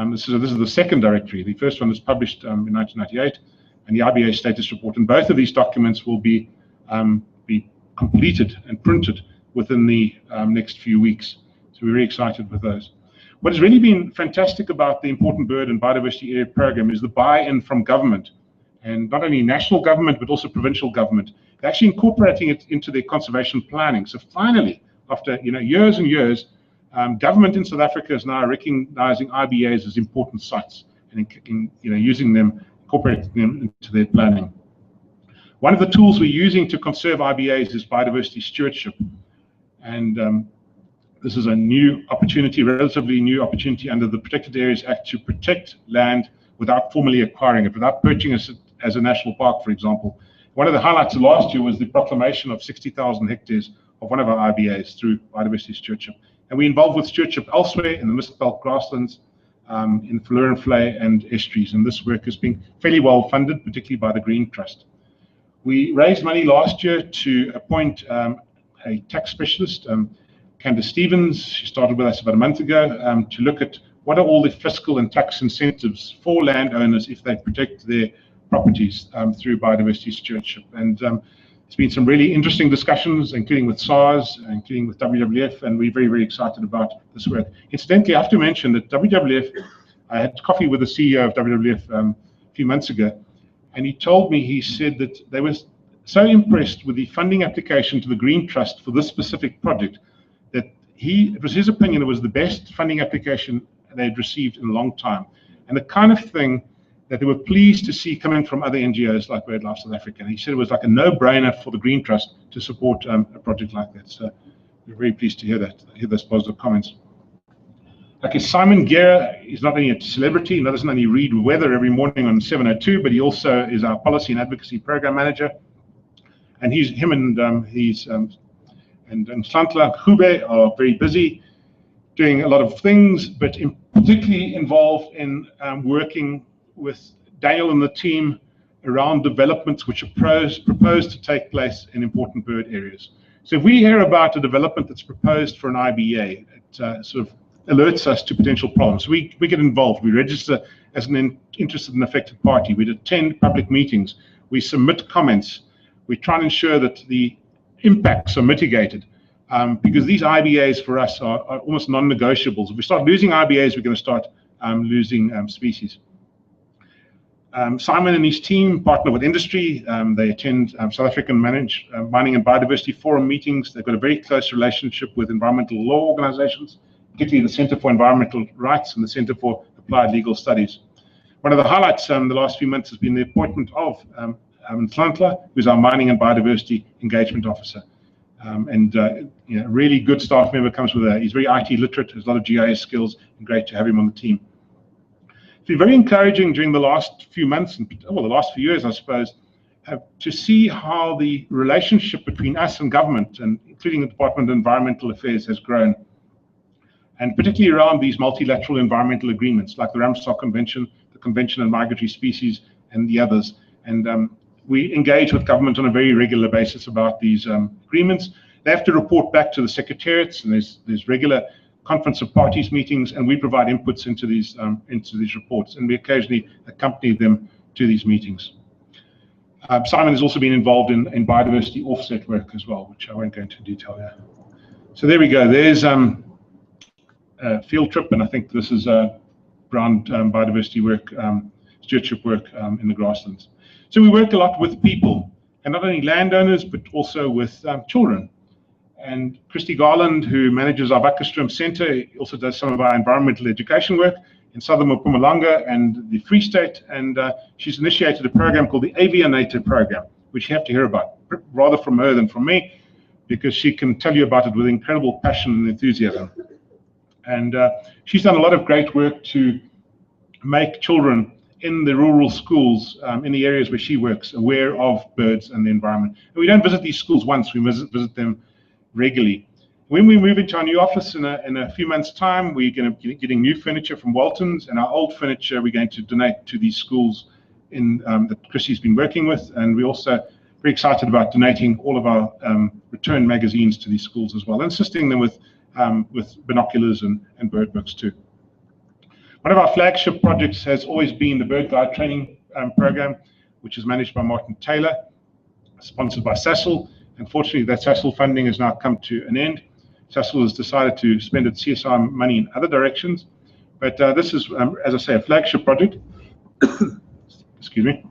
[SPEAKER 2] This is the second directory. The first one was published in 1998, and the IBA status report. And both of these documents will be completed and printed within the next few weeks. So we're very excited with those. What has really been fantastic about the Important Bird and Biodiversity Area Program is the buy-in from government, and not only national government, but also provincial government. They're actually incorporating it into their conservation planning. So finally, after years and years, government in South Africa is now recognizing IBAs as important sites and using them, incorporating them into their planning. One of the tools we're using to conserve IBAs is biodiversity stewardship. And this is a new opportunity, relatively new opportunity under the Protected Areas Act to protect land without formally acquiring it, without purchasing it as a national park, for example. One of the highlights of last year was the proclamation of 60,000 hectares of one of our IBAs through biodiversity stewardship. And we're involved with stewardship elsewhere in the Mistelbelt grasslands, in Fleur-en-Flay and estuaries. And this work has been fairly well funded, particularly by the Green Trust. We raised money last year to appoint a tax specialist, Candace Stevens. She started with us about a month ago to look at what are all the fiscal and tax incentives for landowners if they protect their properties through biodiversity stewardship. And there's been some really interesting discussions, including with SARS, including with WWF, and we're very, very excited about this work. Incidentally, I have to mention that WWF, I had coffee with the CEO of WWF a few months ago, and he said that they were so impressed with the funding application to the Green Trust for this specific project that it was his opinion it was the best funding application they had received in a long time, and the kind of thing that they were pleased to see coming from other NGOs like BirdLife South Africa. And he said it was like a no-brainer for the Green Trust to support a project like that. So we're very pleased to hear those positive comments. Okay, Simon Guerra is not only a celebrity, he doesn't only read weather every morning on 702, but he also is our policy and advocacy program manager. And him and Slantla Khube are very busy doing a lot of things, but particularly involved in working with Daniel and the team around developments which are proposed to take place in important bird areas. So if we hear about a development that's proposed for an IBA, it sort of alerts us to potential problems. We get involved. We register as an interested and affected party. We attend public meetings. We submit comments. We try and ensure that the impacts are mitigated, because these IBAs for us are almost non-negotiables. If we start losing IBAs, we're going to start losing species. Simon and his team partner with industry. They attend South African Mining and Biodiversity Forum meetings. They've got a very close relationship with environmental law organizations, particularly the Centre for Environmental Rights and the Centre for Applied Legal Studies. One of the highlights the last few months has been the appointment of Nhlanhla, who's our Mining and Biodiversity Engagement Officer. Really good staff member, comes with he's very IT literate, has a lot of GIS skills, and great to have him on the team. It's been very encouraging during the last few months, and the last few years, I suppose, to see how the relationship between us and government, and including the Department of Environmental Affairs, has grown. And particularly around these multilateral environmental agreements, like the Ramsar Convention, the Convention on Migratory Species, and the others. And we engage with government on a very regular basis about these agreements. They have to report back to the secretariats, and there's regular conference of parties meetings, and we provide inputs into these reports, and we occasionally accompany them to these meetings. Simon has also been involved in biodiversity offset work as well, which I won't go into detail here. So there we go. There's a field trip, and I think this is around biodiversity work, stewardship work in the grasslands. So we work a lot with people, and not only landowners, but also with children. And Christy Garland, who manages our Wakkerstroom Centre, also does some of our environmental education work in southern Mpumalanga and the Free State, and she's initiated a program called the Avianator Program, which you have to hear about, rather from her than from me, because she can tell you about it with incredible passion and enthusiasm. And she's done a lot of great work to make children in the rural schools, in the areas where she works, aware of birds and the environment. And we don't visit these schools once, we visit them regularly. When we move into our new office in a few months' time, we're going to be getting new furniture from Walton's, and our old furniture we're going to donate to these schools that Chrissy's been working with. And we're also very excited about donating all of our return magazines to these schools as well, and assisting them with binoculars and bird books too. One of our flagship projects has always been the bird guide training program, which is managed by Martin Taylor, sponsored by Sasol. Unfortunately, that Sasol funding has now come to an end. Sasol has decided to spend its CSR money in other directions. But this is, as I say, a flagship project. Excuse me.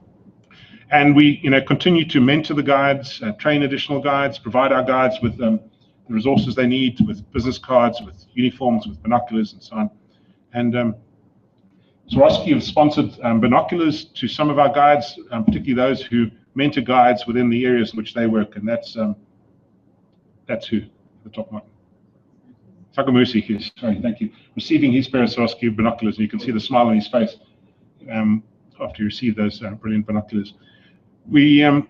[SPEAKER 2] And we continue to mentor the guides, train additional guides, provide our guides with the resources they need, with business cards, with uniforms, with binoculars, and so on. And Swarovski have sponsored binoculars to some of our guides, particularly those who mentor guides within the areas in which they work, and that's who, the top one. Sakamusi, yes, sorry, thank you. Receiving his pair of Swarovski binoculars, and you can see the smile on his face after he received those brilliant binoculars. We have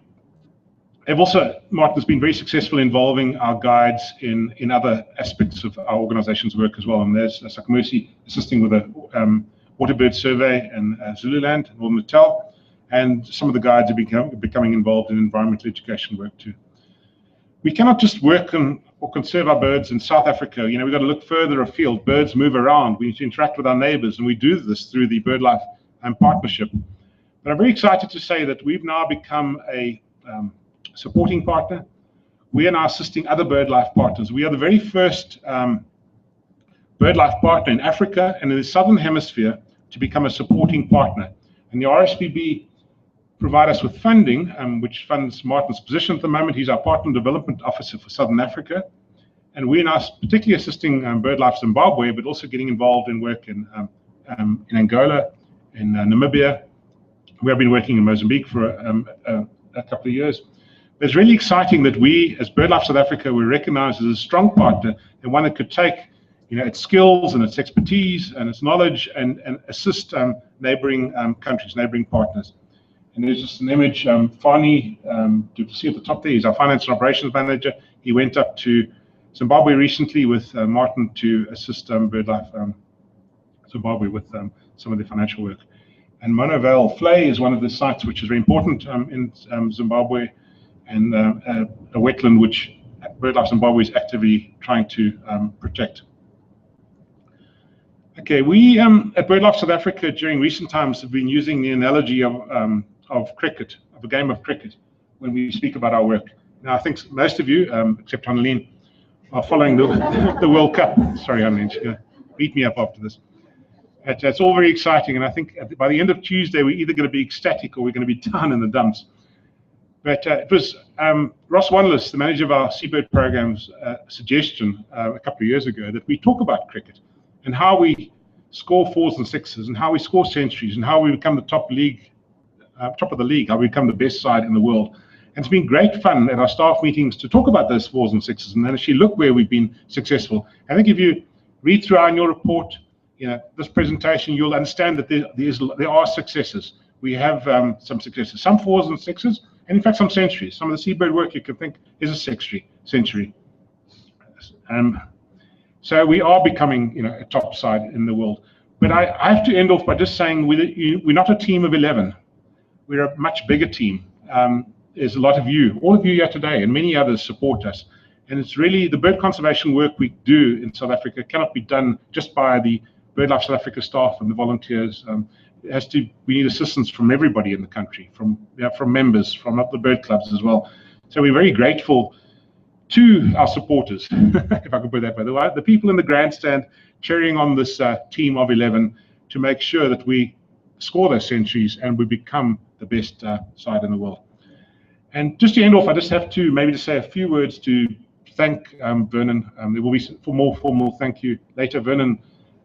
[SPEAKER 2] also, Martin's been very successful involving our guides in other aspects of our organization's work as well, and there's Sakamusi assisting with a waterbird survey in Zululand, Northern Natal. And some of the guides are becoming involved in environmental education work too. We cannot just work or conserve our birds in South Africa. We've got to look further afield. Birds move around. We need to interact with our neighbors, and we do this through the BirdLife partnership. But I'm very excited to say that we've now become a supporting partner. We are now assisting other BirdLife partners. We are the very first BirdLife partner in Africa and in the Southern Hemisphere to become a supporting partner. And the RSPB provide us with funding, which funds Martin's position at the moment. He's our Partner Development Officer for Southern Africa. And we're now particularly assisting BirdLife Zimbabwe, but also getting involved in work in Angola, in Namibia. We have been working in Mozambique for a couple of years. It's really exciting that we, as BirdLife South Africa, we're recognized as a strong partner and one that could take its skills and its expertise and its knowledge and assist neighboring countries, neighboring partners. And there's just an image, Fani, you can see at the top there, he's our Finance and Operations Manager. He went up to Zimbabwe recently with Martin to assist BirdLife Zimbabwe with some of the financial work. And Monavale Flay is one of the sites which is very important in Zimbabwe, and a wetland which BirdLife Zimbabwe is actively trying to protect. Okay, we at BirdLife South Africa during recent times have been using the analogy of cricket, of a game of cricket, when we speak about our work. Now, I think most of you, except Annelien, are following the World Cup. Sorry, Annelien, she's going to beat me up after this. It's all very exciting, and I think by the end of Tuesday, we're either going to be ecstatic or we're going to be down in the dumps. But it was Ross Wanless, the manager of our Seabird program's suggestion a couple of years ago that we talk about cricket and how we score 4s and 6s and how we score centuries and how we become the top of the league, how we become the best side in the world. And it's been great fun at our staff meetings to talk about those 4s and 6s and then actually look where we've been successful. I think if you read through our annual report, this presentation, you'll understand that there are successes. We have some successes, some 4s and 6s, and in fact some centuries. Some of the Seabird work you can think is a century. So we are becoming, a top side in the world. But I have to end off by just saying we're not a team of 11. We're a much bigger team. There's a lot of you, all of you here today, and many others support us. And it's really the bird conservation work we do in South Africa cannot be done just by the BirdLife South Africa staff and the volunteers. We need assistance from everybody in the country, from members, from the bird clubs as well. So we're very grateful to our supporters, if I could put it that way, the people in the grandstand cheering on this team of 11 to make sure that we score those centuries and we become the best side in the world. And just to end off, I just have to maybe just say a few words to thank Vernon. There will be a more formal thank you later. Vernon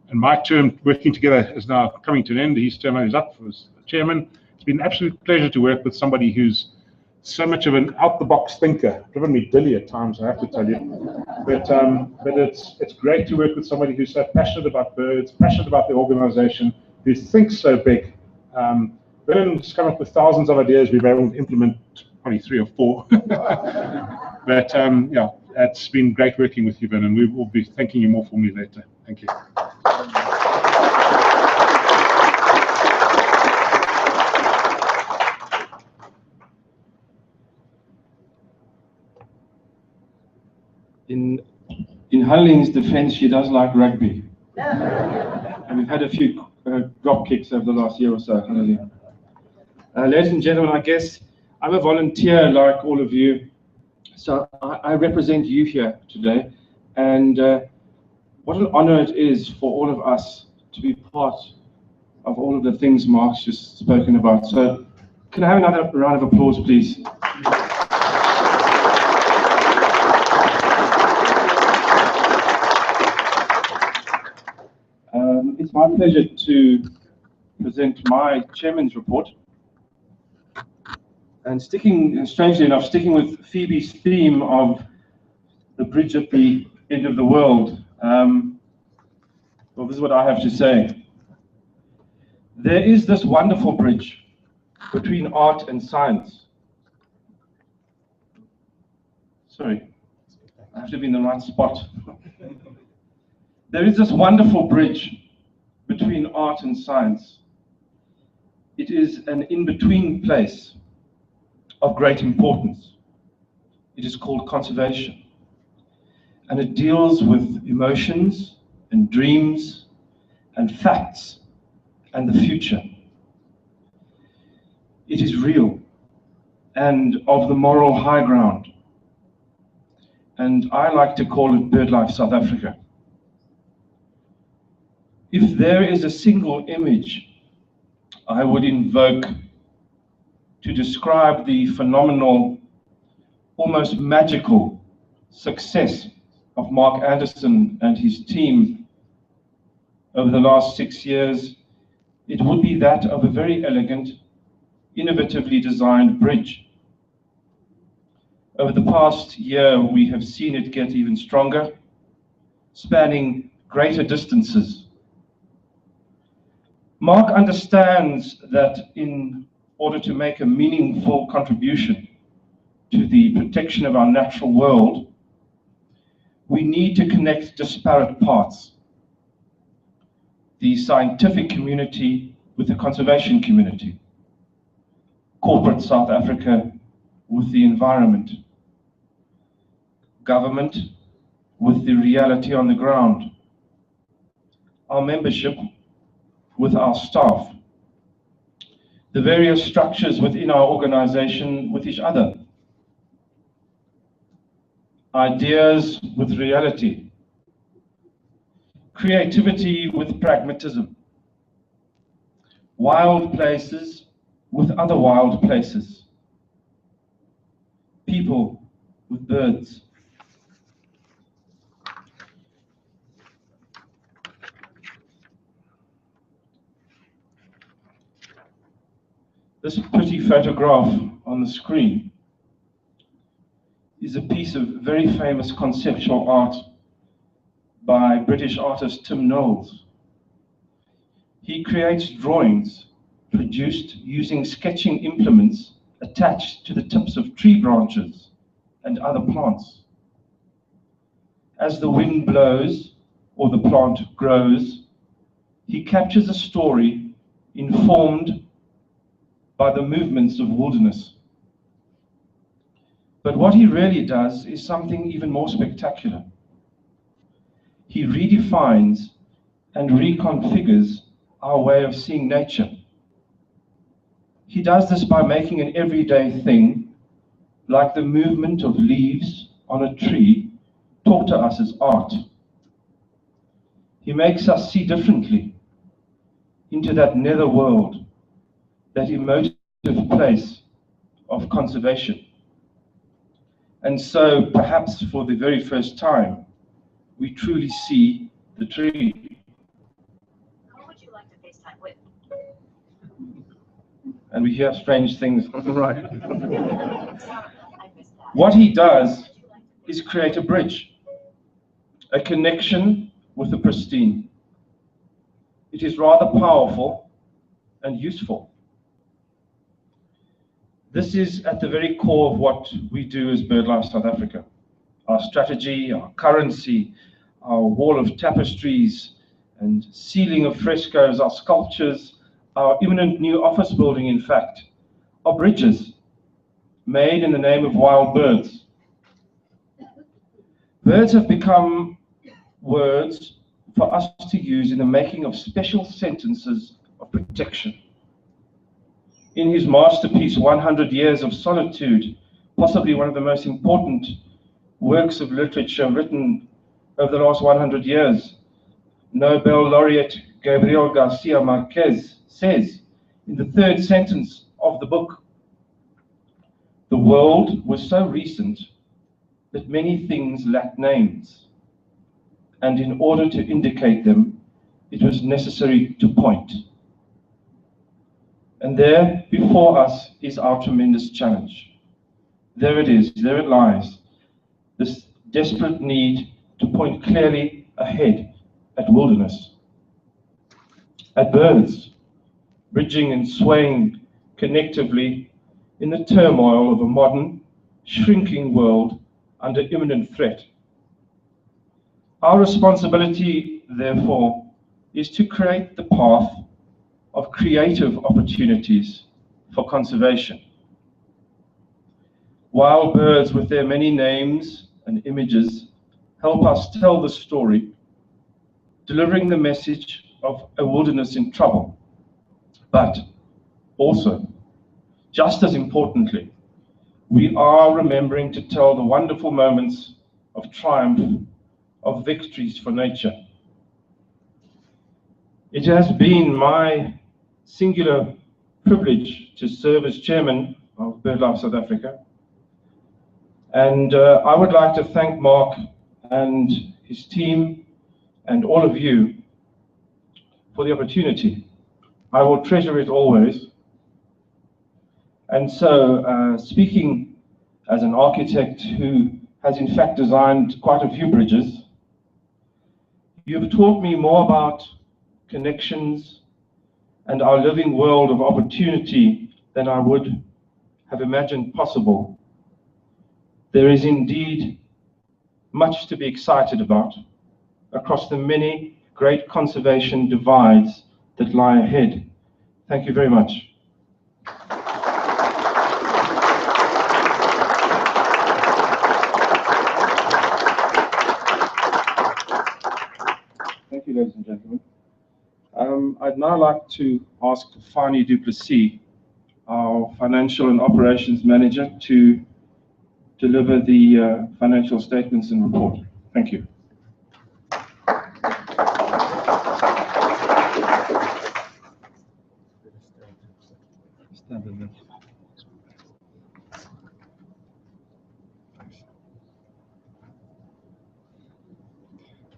[SPEAKER 2] and my term working together is now coming to an end. His term is up as chairman. It's been an absolute pleasure to work with somebody who's so much of an out-the-box thinker, driven me dilly at times, I have to tell you. But it's great to work with somebody who's so passionate about birds, passionate about the organization, who thinks so big. Vernon's come up with thousands of ideas. We've been able to implement probably 3 or 4. But yeah, it's been great working with you, Vernon. We will be thanking you more formally later. Thank you.
[SPEAKER 5] In Annelien's defense, she does like rugby. And we've had a few drop kicks over the last year or so, Annelien. Ladies and gentlemen, I guess I'm a volunteer like all of you. So I represent you here today. And what an honor it is for all of us to be part of all of the things Mark's just spoken about. So can I have another round of applause, please? It's my pleasure to present my chairman's report. And strangely enough, sticking with Phoebe's theme of the bridge at the end of the world, well, this is what I have to say. There is this wonderful bridge between art and science. Sorry, I have to be in the right spot. There is this wonderful bridge between art and science. It is an in-between place of great importance. It is called conservation. And it deals with emotions and dreams and facts and the future. It is real and of the moral high ground. And I like to call it BirdLife South Africa. If there is a single image I would invoke to describe the phenomenal, almost magical success of Mark Anderson and his team over the last 6 years, it would be that of a very elegant, innovatively designed bridge. Over the past year, we have seen it get even stronger, spanning greater distances. Mark understands that in order to make a meaningful contribution to the protection of our natural world, we need to connect disparate parts. The scientific community with the conservation community. Corporate South Africa with the environment. Government with the reality on the ground. Our membership with our staff. The various structures within our organization with each other. Ideas with reality. Creativity with pragmatism. Wild places with other wild places. People with birds. This pretty photograph on the screen is a piece of very famous conceptual art by British artist Tim Knowles. He creates drawings produced using sketching implements attached to the tips of tree branches and other plants. As the wind blows or the plant grows, he captures a story informed by the movements of wilderness. But what he really does is something even more spectacular. He redefines and reconfigures our way of seeing nature. He does this by making an everyday thing, like the movement of leaves on a tree, talk to us as art. He makes us see differently into that nether world, that emotive place of conservation. And so, perhaps for the very first time, we truly see the tree.
[SPEAKER 7] Who would you like to FaceTime with?
[SPEAKER 5] And we hear strange things. Right.
[SPEAKER 7] I missed that.
[SPEAKER 5] What he does is create a bridge, a connection with the pristine. It is rather powerful and useful. This is at the very core of what we do as BirdLife South Africa. Our strategy, our currency, our wall of tapestries and ceiling of frescoes, our sculptures, our imminent new office building, in fact, are bridges made in the name of wild birds. Birds have become words for us to use in the making of special sentences of protection. In his masterpiece, 100 Years of Solitude, possibly one of the most important works of literature written over the last 100 years, Nobel laureate Gabriel Garcia Marquez says in the third sentence of the book, "The world was so recent that many things lacked names, and in order to indicate them, it was necessary to point." And there before us is our tremendous challenge. There it is, there it lies, this desperate need to point clearly ahead at wilderness, at birds, bridging and swaying connectively in the turmoil of a modern, shrinking world under imminent threat. Our responsibility, therefore, is to create the path of creative opportunities for conservation. Wild birds with their many names and images help us tell the story, delivering the message of a wilderness in trouble. But also, just as importantly, we are remembering to tell the wonderful moments of triumph, of victories for nature. It has been my singular privilege to serve as chairman of BirdLife South Africa. And I would like to thank Mark and his team and all of you for the opportunity. I will treasure it always. And so, speaking as an architect who has in fact designed quite a few bridges, you've taught me more about connections and our living world of opportunity than I would have imagined possible. There is indeed much to be excited about across the many great conservation divides that lie ahead. Thank you very much. Thank you, ladies and gentlemen. I'd now like to ask Fani du Plessis, our Financial and Operations Manager, to deliver the financial statements and report. Thank you.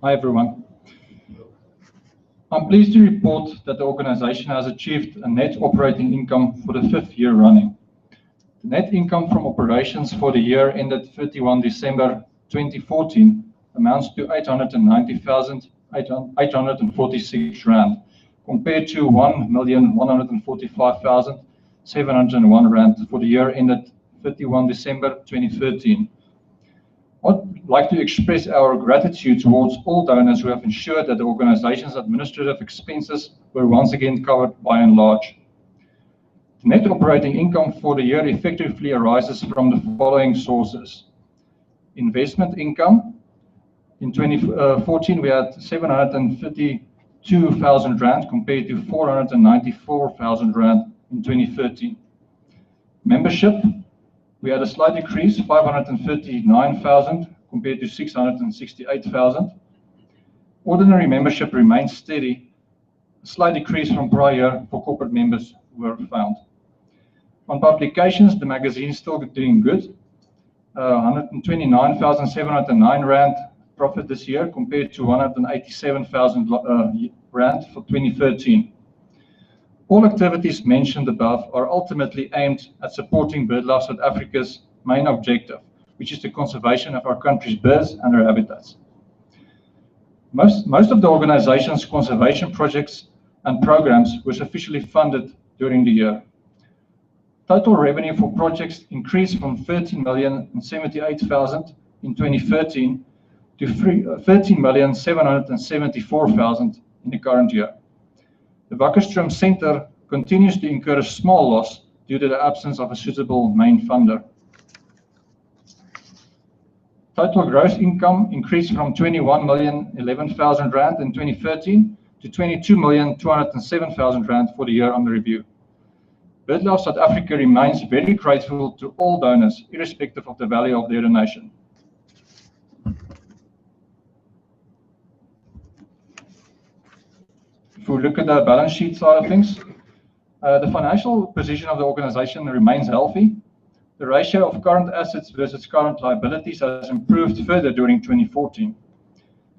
[SPEAKER 8] Hi everyone. I'm pleased to report that the organization has achieved a net operating income for the 5th year running. The net income from operations for the year ended 31 December 2014 amounts to 890,846 Rand, compared to 1,145,701 Rand for the year ended 31 December 2013. I'd like to express our gratitude towards all donors who have ensured that the organization's administrative expenses were once again covered by and large. The net operating income for the year effectively arises from the following sources. Investment income. In 2014, we had 752,000 Rand compared to 494,000 Rand in 2013. Membership. We had a slight decrease, 539,000 compared to 668,000. Ordinary membership remains steady, a slight decrease from prior year for corporate members were found. On publications, the magazine is still doing good, 129,709 Rand profit this year compared to 187,000 Rand for 2013. All activities mentioned above are ultimately aimed at supporting BirdLife South Africa's main objective, which is the conservation of our country's birds and their habitats. Most of the organization's conservation projects and programs were sufficiently funded during the year. Total revenue for projects increased from 13,078,000 in 2013 to 13,774,000 in the current year. The Wakkerstrom Center continues to incur a small loss due to the absence of a suitable main funder. Total gross income increased from 21,011,000 Rand in 2013 to 22,207,000 Rand for the year under review. BirdLife South Africa remains very grateful to all donors, irrespective of the value of their donation. If we look at the balance sheet side of things, the financial position of the organization remains healthy. The ratio of current assets versus current liabilities has improved further during 2014.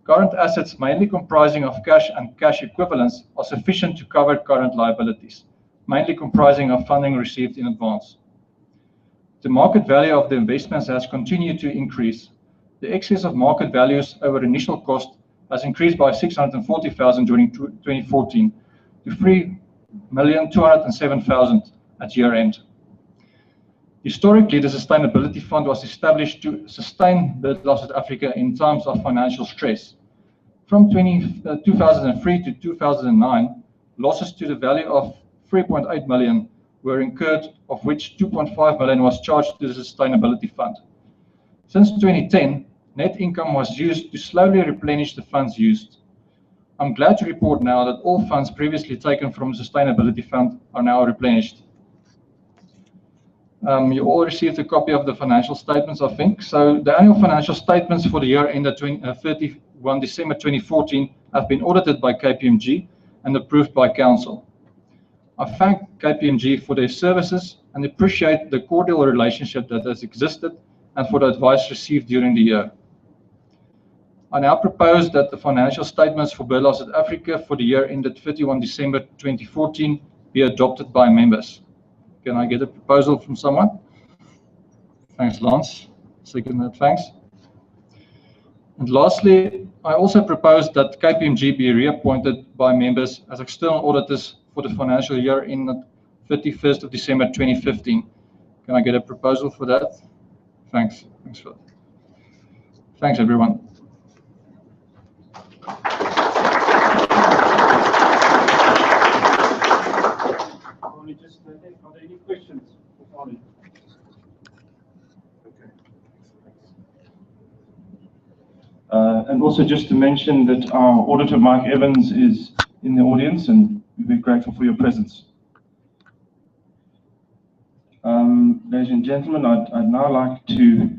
[SPEAKER 8] Current assets, mainly comprising of cash and cash equivalents, are sufficient to cover current liabilities, mainly comprising of funding received in advance. The market value of the investments has continued to increase. The excess of market values over initial cost has increased by 640,000 during 2014 to 3,207,000 at year end. Historically, the Sustainability Fund was established to sustain BirdLife South Africa in times of financial stress. From 2003 to 2009, losses to the value of 3.8 million were incurred, of which 2.5 million was charged to the Sustainability Fund. Since 2010, net income was used to slowly replenish the funds used. I'm glad to report now that all funds previously taken from the Sustainability Fund are now replenished. You all received a copy of the financial statements, I think. So the annual financial statements for the year ended 31 December 2014 have been audited by KPMG and approved by Council. I thank KPMG for their services and appreciate the cordial relationship that has existed and for the advice received during the year. I now propose that the financial statements for BirdLife South Africa for the year ended 31 December 2014 be adopted by members. Can I get a proposal from someone? Thanks, Lance. Second that, thanks. And lastly, I also propose that KPMG be reappointed by members as external auditors for the financial year ended 31st of December 2015. Can I get a proposal for that? Thanks. Thanks for that. Thanks, everyone.
[SPEAKER 2] Are there any questions for Arnie?
[SPEAKER 5] And also just to mention that our auditor, Mike Evans, is in the audience, and we're very grateful for your presence. Ladies and gentlemen, I'd now like to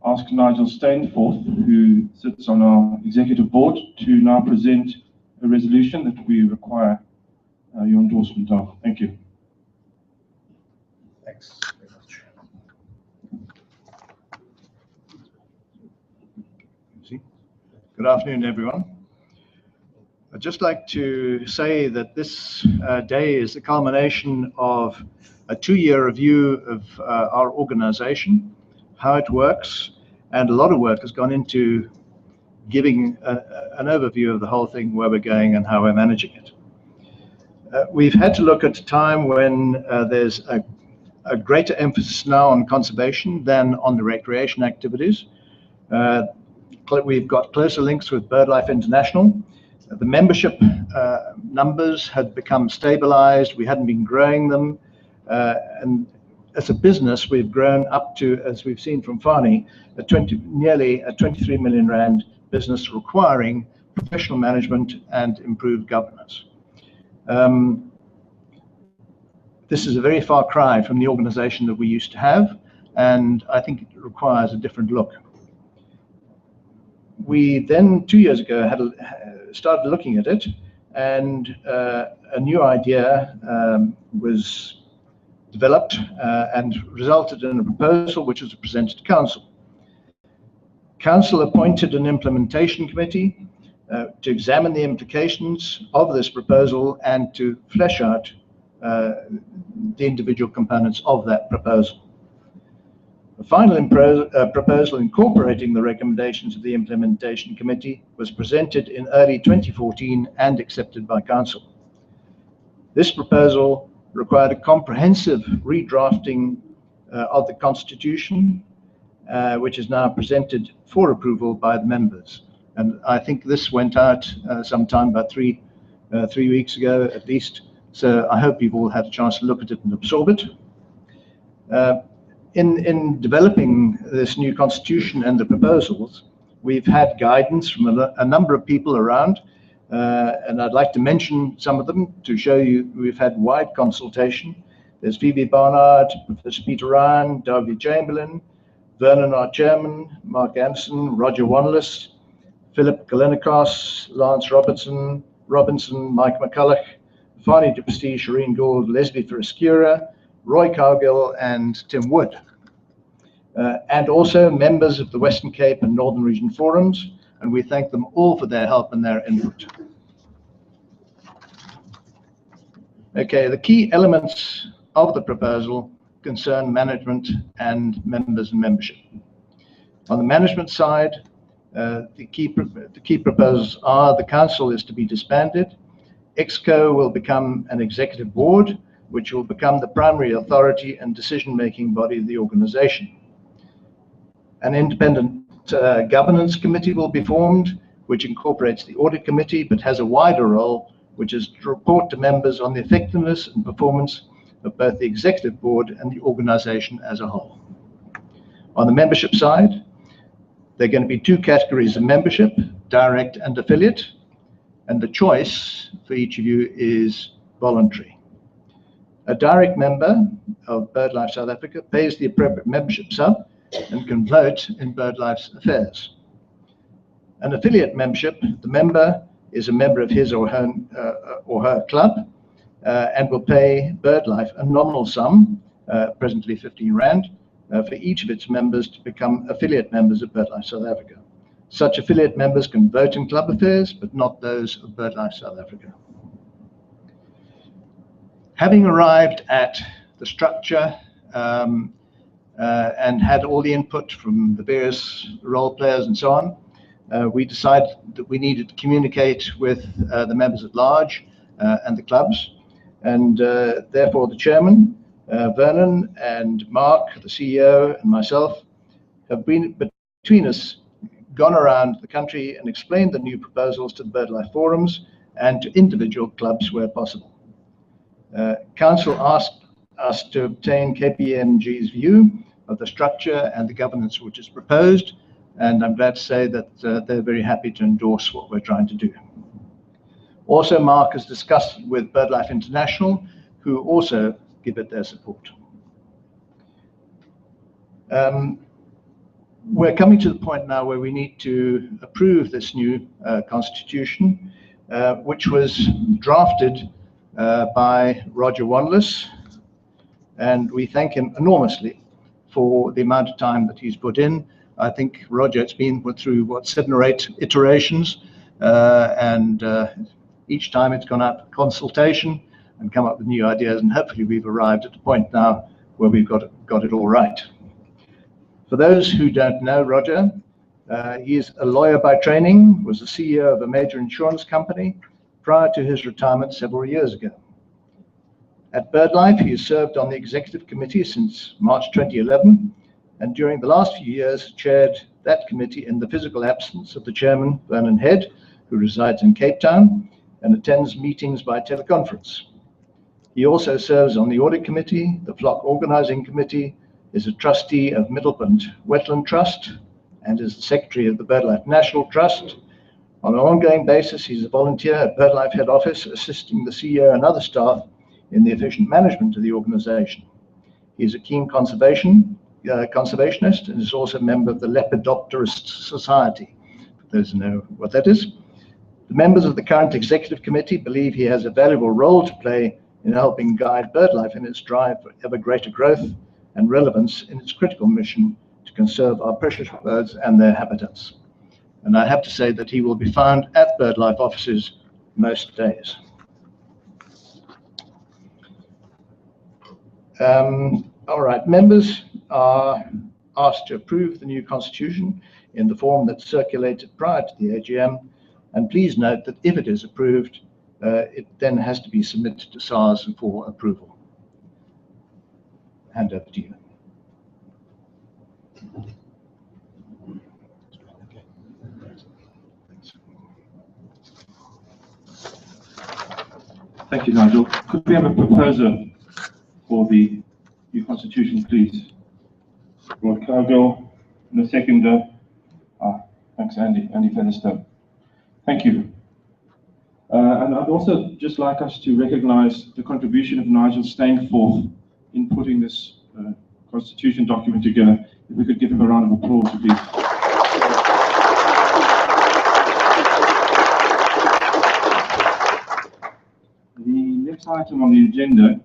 [SPEAKER 5] ask Nigel Stainforth, who sits on our executive board, to now present a resolution that we require your endorsement of. Thank you.
[SPEAKER 9] Thanks very much. Good afternoon, everyone. I'd just like to say that this day is the culmination of a 2-year review of our organization, how it works, and a lot of work has gone into giving an overview of the whole thing, where we're going and how we're managing it. We've had to look at a time when there's a greater emphasis now on conservation than on the recreation activities. We've got closer links with BirdLife International. The membership numbers had become stabilized. We hadn't been growing them. And as a business, we've grown up to, as we've seen from Fani, nearly a 23 million rand business requiring professional management and improved governance. This is a very far cry from the organization that we used to have, and I think it requires a different look. We then, 2 years ago, started looking at it, and a new idea was developed and resulted in a proposal which was presented to Council. Council appointed an implementation committee to examine the implications of this proposal and to flesh out the individual components of that proposal. The final proposal incorporating the recommendations of the implementation committee was presented in early 2014 and accepted by Council. This proposal required a comprehensive redrafting of the Constitution, which is now presented for approval by the members. And I think this went out sometime about three weeks ago at least. So I hope you've all had a chance to look at it and absorb it. In developing this new constitution and the proposals, we've had guidance from a number of people around, and I'd like to mention some of them to show you we've had wide consultation. There's Phoebe Barnard, Professor Peter Ryan, Davy Chamberlain, Vernon, our chairman, Mark Anderson, Roger Wanless, Philip Galinikos, Lance Robinson, Mike McCulloch, Fani Duplessis, Shireen Gould, Leslie Ferrascura, Roy Cowgill, and Tim Wood. And also members of the Western Cape and Northern Region Forums, and we thank them all for their help and their input. Okay, the key elements of the proposal concern management and members and membership. On the management side, the key proposals are: the council is to be disbanded, ExCo will become an executive board, which will become the primary authority and decision-making body of the organization. An independent governance committee will be formed, which incorporates the audit committee, but has a wider role, which is to report to members on the effectiveness and performance of both the executive board and the organization as a whole. On the membership side, there are going to be 2 categories of membership, direct and affiliate, and the choice for each of you is voluntary. A direct member of BirdLife South Africa pays the appropriate membership sum and can vote in BirdLife's affairs. An affiliate membership, the member is a member of his or her club and will pay BirdLife a nominal sum, presently 15 Rand, for each of its members to become affiliate members of BirdLife South Africa. Such affiliate members can vote in club affairs, but not those of BirdLife South Africa. Having arrived at the structure and had all the input from the various role players and so on, we decided that we needed to communicate with the members at large and the clubs. And therefore the chairman, Vernon, and Mark, the CEO, and myself have been, between us, gone around the country and explained the new proposals to the BirdLife forums and to individual clubs where possible. Council asked us to obtain KPMG's view of the structure and the governance which is proposed, and I'm glad to say that they're very happy to endorse what we're trying to do. Also, Mark has discussed with BirdLife International, who also give it their support. We're coming to the point now where we need to approve this new constitution, which was drafted by Roger Wanless, and we thank him enormously for the amount of time that he's put in. I think, Roger, it's been put through, what, 7 or 8 iterations, and each time it's gone out for consultation and come up with new ideas, and hopefully we've arrived at a point now where we've got it all right. For those who don't know Roger, he is a lawyer by training, was the CEO of a major insurance company prior to his retirement several years ago. At BirdLife, he has served on the executive committee since March 2011, and during the last few years chaired that committee in the physical absence of the chairman, Vernon Head, who resides in Cape Town and attends meetings by teleconference. He also serves on the audit committee, the flock organizing committee, is a trustee of Middlepunt Wetland Trust, and is the secretary of the BirdLife National Trust. On an ongoing basis, he's a volunteer at BirdLife head office, assisting the CEO and other staff in the efficient management of the organization. He's a keen conservationist and is also a member of the Lepidopterist Society, for those who know what that is. The members of the current executive committee believe he has a valuable role to play in helping guide BirdLife in its drive for ever greater growth and relevance in its critical mission to conserve our precious birds and their habitats. And I have to say that he will be found at BirdLife offices most days. All right, members are asked to approve the new constitution in the form that's circulated prior to the AGM, and please note that if it is approved, it then has to be submitted to SARS for approval. Hand over to you.
[SPEAKER 5] Thank you, Nigel. Could we have a proposer for the new constitution, please? Rod Cargill, and the seconder. Thanks, Andy Featherstone. Thank you. And I'd also just like us to recognize the contribution of Nigel Stainforth in putting this constitution document together. If we could give him a round of applause, please. The next item on the agenda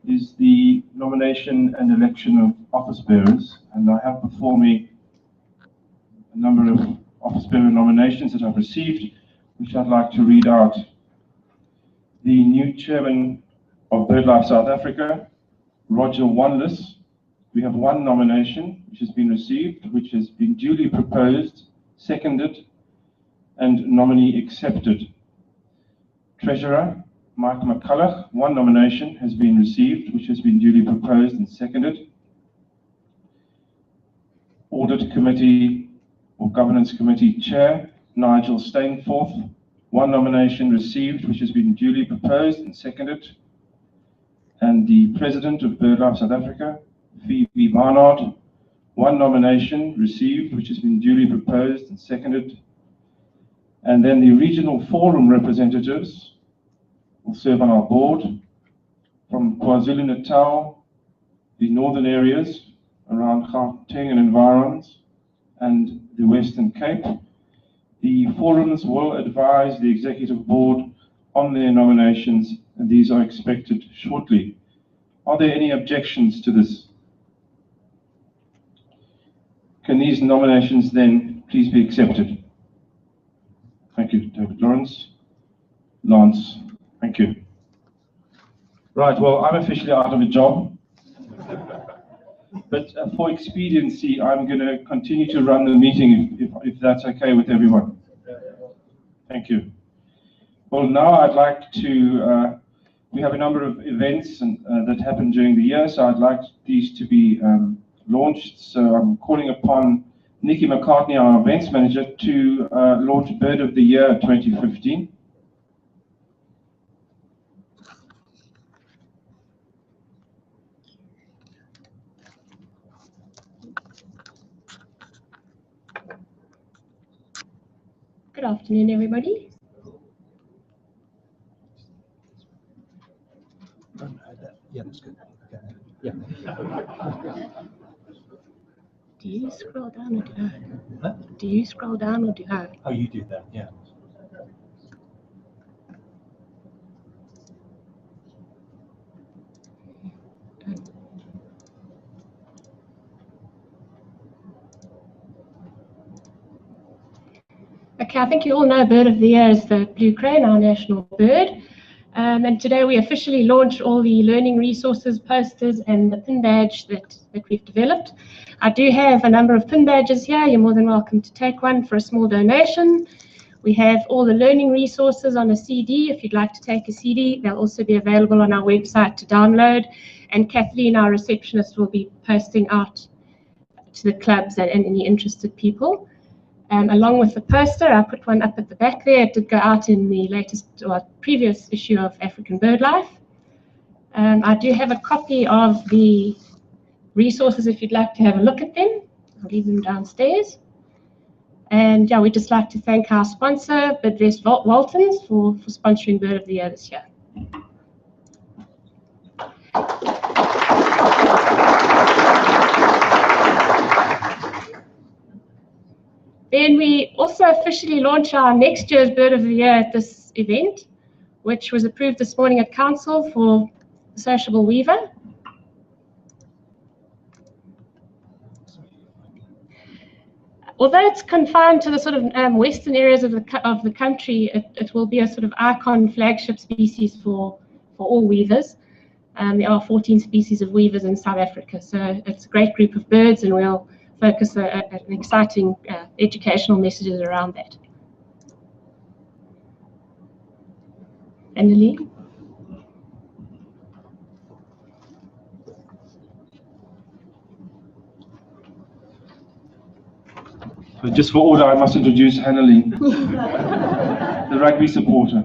[SPEAKER 5] is the nomination and election of office bearers, and I have before me a number of office bearer nominations that I've received, which I'd like to read out. The new chairman of BirdLife South Africa, Roger Wanless. We have 1 nomination which has been received, which has been duly proposed, seconded, and nominee accepted. Treasurer, Mike McCulloch, 1 nomination has been received, which has been duly proposed and seconded. Audit Committee or Governance Committee Chair, Nigel Stainforth, 1 nomination received, which has been duly proposed and seconded. And the President of BirdLife South Africa, Phoebe Barnard, 1 nomination received, which has been duly proposed and seconded. And then the regional forum representatives will serve on our board from KwaZulu-Natal, the northern areas around Gauteng and environs, and the Western Cape. The forums will advise the executive board on their nominations, and these are expected shortly. Are there any objections to this? Can these nominations then please be accepted? Thank you, David Lawrence. Lance, thank you. Right, well, I'm officially out of a job. But for expediency, I'm going to continue to run the meeting if that's okay with everyone. Thank you. Well, now I'd like to, we have a number of events that happen during the year, so I'd like these to be launched. So I'm calling upon Nikki McCartney, our events manager, to launch Bird of the Year 2015.
[SPEAKER 10] Good afternoon, everybody.
[SPEAKER 1] Yeah, that's good. Okay. Yeah.
[SPEAKER 10] Do you scroll down or do I? What? Do you scroll down or do I?
[SPEAKER 1] Oh, you do that, yeah.
[SPEAKER 10] Okay, I think you all know Bird of the Year is the blue crane, our national bird. And today we officially launch all the learning resources, posters, and the pin badge that we've developed. I do have a number of pin badges here. You're more than welcome to take one for a small donation. We have all the learning resources on a CD. If you'd like to take a CD, they'll also be available on our website to download. And Kathleen, our receptionist, will be posting out to the clubs and any interested people. Along with the poster, I put one up at the back there. It did go out in the latest or previous issue of African BirdLife. I do have a copy of the resources if you'd like to have a look at them. I'll leave them downstairs. And yeah, we'd just like to thank our sponsor, BirdLife Waltons, for sponsoring Bird of the Year this year. Then we also officially launch our next year's Bird of the Year at this event, which was approved this morning at Council for the sociable weaver. Although it's confined to the sort of western areas of the country, it will be a sort of icon flagship species for all weavers. There are 14 species of weavers in South Africa, so it's a great group of birds, and we'll focus an exciting educational messages around that. Annelie?
[SPEAKER 5] So just for order, I must introduce Hannelie, the rugby supporter.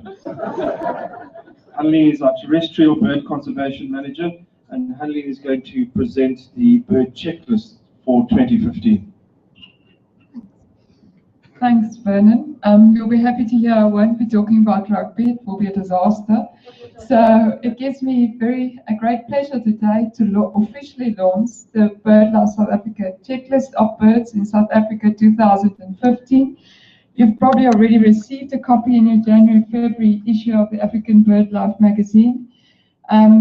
[SPEAKER 5] Hannelie is our terrestrial bird conservation manager, and Hannelie is going to present the bird checklist for 2015.
[SPEAKER 11] Thanks, Vernon. You'll be happy to hear I won't be talking about rugby. It will be a disaster. So it gives me a great pleasure today to officially launch the BirdLife South Africa checklist of birds in South Africa 2015. You've probably already received a copy in your January-February issue of the African BirdLife magazine.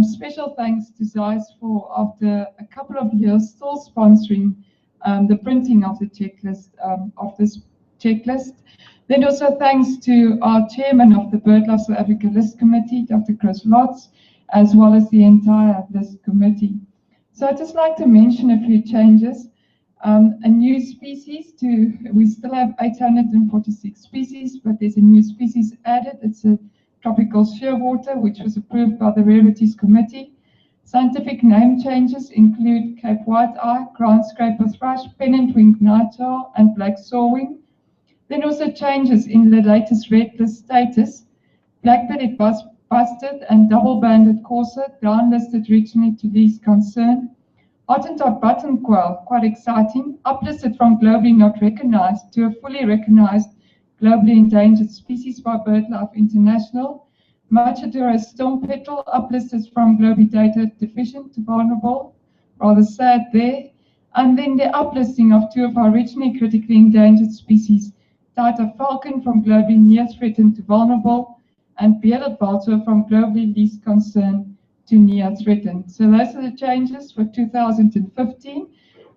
[SPEAKER 11] Special thanks to Zeiss for, after a couple of years, still sponsoring the printing of the checklist, of this checklist. Then also thanks to our chairman of the BirdLife South Africa List Committee, Dr. Chris Lotz, as well as the entire List Committee. So I'd just like to mention a few changes. A new species we still have 846 species, but there's a new species added. It's a tropical shearwater, which was approved by the Rarities Committee. Scientific name changes include Cape White-eye, ground scraper thrush, pennant-winged nightowl, and black sawwing. Then also changes in the latest red list status. Black-bellied bustard and double-banded courser downlisted regionally to least concern. Hottentot button quail, quite exciting, uplisted from globally not recognized to a fully recognized globally endangered species by BirdLife International. Machadura storm petrel, uplisted from globally data deficient to vulnerable, rather sad there. And then the uplisting of two of our regionally critically endangered species, Tata falcon from globally near threatened to vulnerable, and bearded vulture from globally least concern to near threatened. So those are the changes for 2015.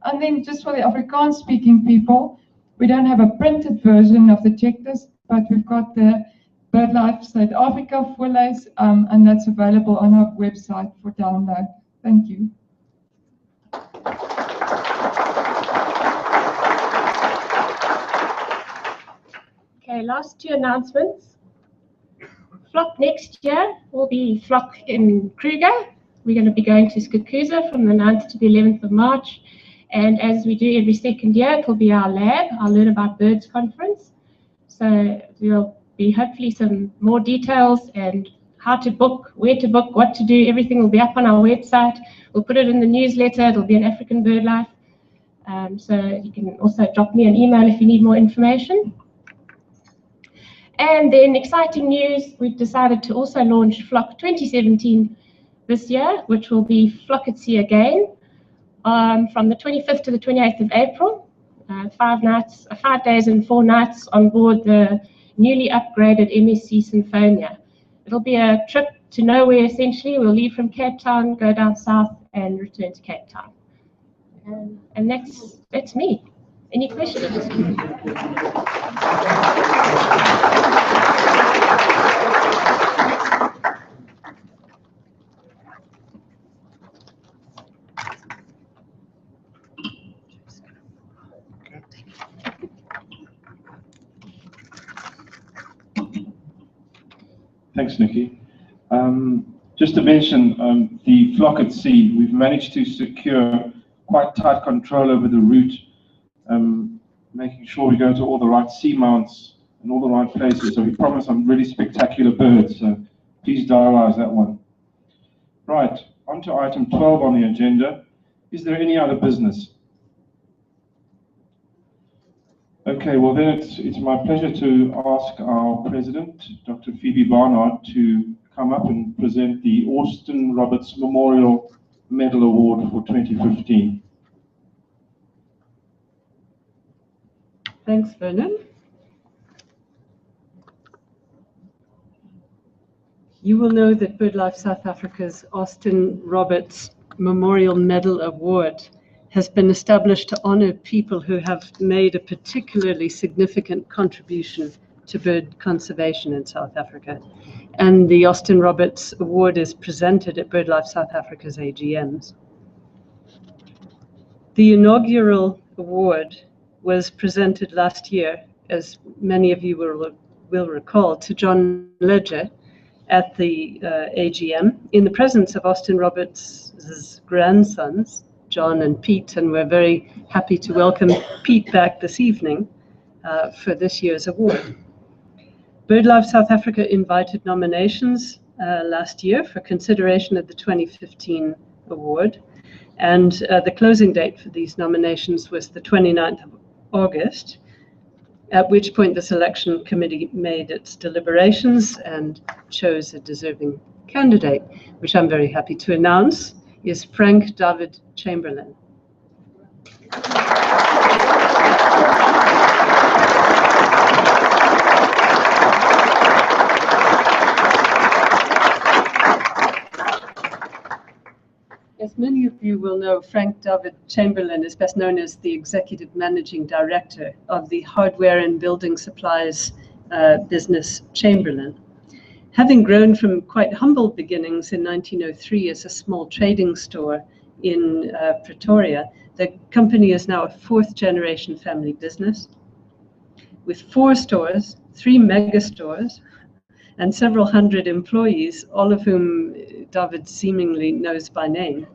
[SPEAKER 11] And then just for the Afrikaans speaking people, we don't have a printed version of the checklist, but we've got the BirdLife South Africa voorlees, and that's available on our website for download. Thank you.
[SPEAKER 10] Okay, last two announcements. Flock next year will be Flock in Kruger. We're going to be going to Skukuza from the 9th to the 11th of March. And as we do every second year, it will be our lab, our Learn About Birds conference. So there'll be hopefully some more details and how to book, where to book, what to do. Everything will be up on our website. We'll put it in the newsletter. It'll be an African BirdLife. So you can also drop me an email if you need more information. And then exciting news, we've decided to also launch Flock 2017 this year, which will be Flock at Sea again, from the 25th to the 28th of April. 5 days and 4 nights on board the newly upgraded MSC Symphonia. It'll be a trip to nowhere essentially. We'll leave from Cape Town, go down south and return to Cape Town. And that's me. Any questions?
[SPEAKER 5] Thanks, Nikki. Just to mention, the Flock at Sea, we've managed to secure quite tight control over the route, making sure we go to all the right seamounts and all the right places. So we promise some really spectacular birds, so please diarise that one. Right, on to item 12 on the agenda. Is there any other business? Okay, well then it's my pleasure to ask our president, Dr. Phoebe Barnard, to come up and present the Austin Roberts Memorial Medal Award for 2015.
[SPEAKER 3] Thanks, Vernon. You will know that BirdLife South Africa's Austin Roberts Memorial Medal Award has been established to honor people who have made a particularly significant contribution to bird conservation in South Africa. And the Austin Roberts Award is presented at BirdLife South Africa's AGMs. The inaugural award was presented last year, as many of you will recall, to John Ledger at the AGM in the presence of Austin Roberts' grandsons, John and Pete, and we're very happy to welcome Pete back this evening for this year's award. BirdLife South Africa invited nominations last year for consideration of the 2015 award, and the closing date for these nominations was the 29th of August, at which point the selection committee made its deliberations and chose a deserving candidate, which I'm very happy to announce is Frank David Chamberlain. As many of you will know, Frank David Chamberlain is best known as the Executive Managing Director of the hardware and building supplies business Chamberlain. Having grown from quite humble beginnings in 1903 as a small trading store in Pretoria, the company is now a 4th generation family business with 4 stores, 3 mega stores, and several hundred employees, all of whom David seemingly knows by name.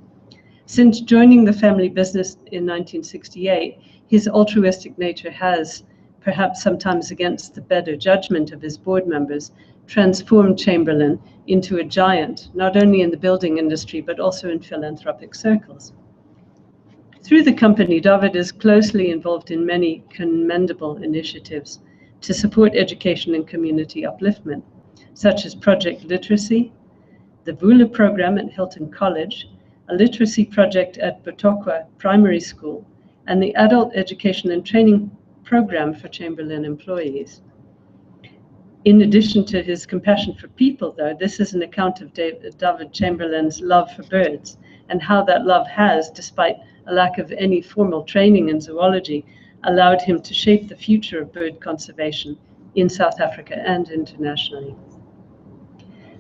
[SPEAKER 3] Since joining the family business in 1968, his altruistic nature has, perhaps sometimes against the better judgment of his board members, transformed Chamberlain into a giant, not only in the building industry, but also in philanthropic circles. Through the company, David is closely involved in many commendable initiatives to support education and community upliftment, such as Project Literacy, the Vula program at Hilton College, a literacy project at Botokwa Primary School, and the Adult Education and Training Program for Chamberlain employees. In addition to his compassion for people, though, this is an account of David Chamberlain's love for birds and how that love has, despite a lack of any formal training in zoology, allowed him to shape the future of bird conservation in South Africa and internationally.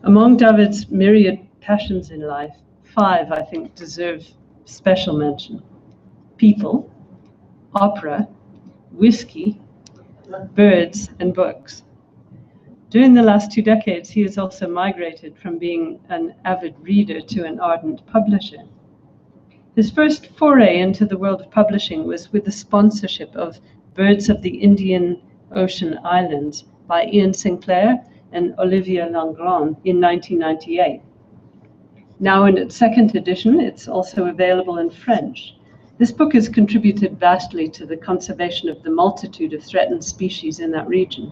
[SPEAKER 3] Among David's myriad passions in life, 5, I think, deserve special mention: people, opera, whiskey, birds, and books. During the last 2 decades, he has also migrated from being an avid reader to an ardent publisher. His first foray into the world of publishing was with the sponsorship of Birds of the Indian Ocean Islands by Ian Sinclair and Olivier Langrand in 1998. Now in its second edition, it's also available in French. This book has contributed vastly to the conservation of the multitude of threatened species in that region,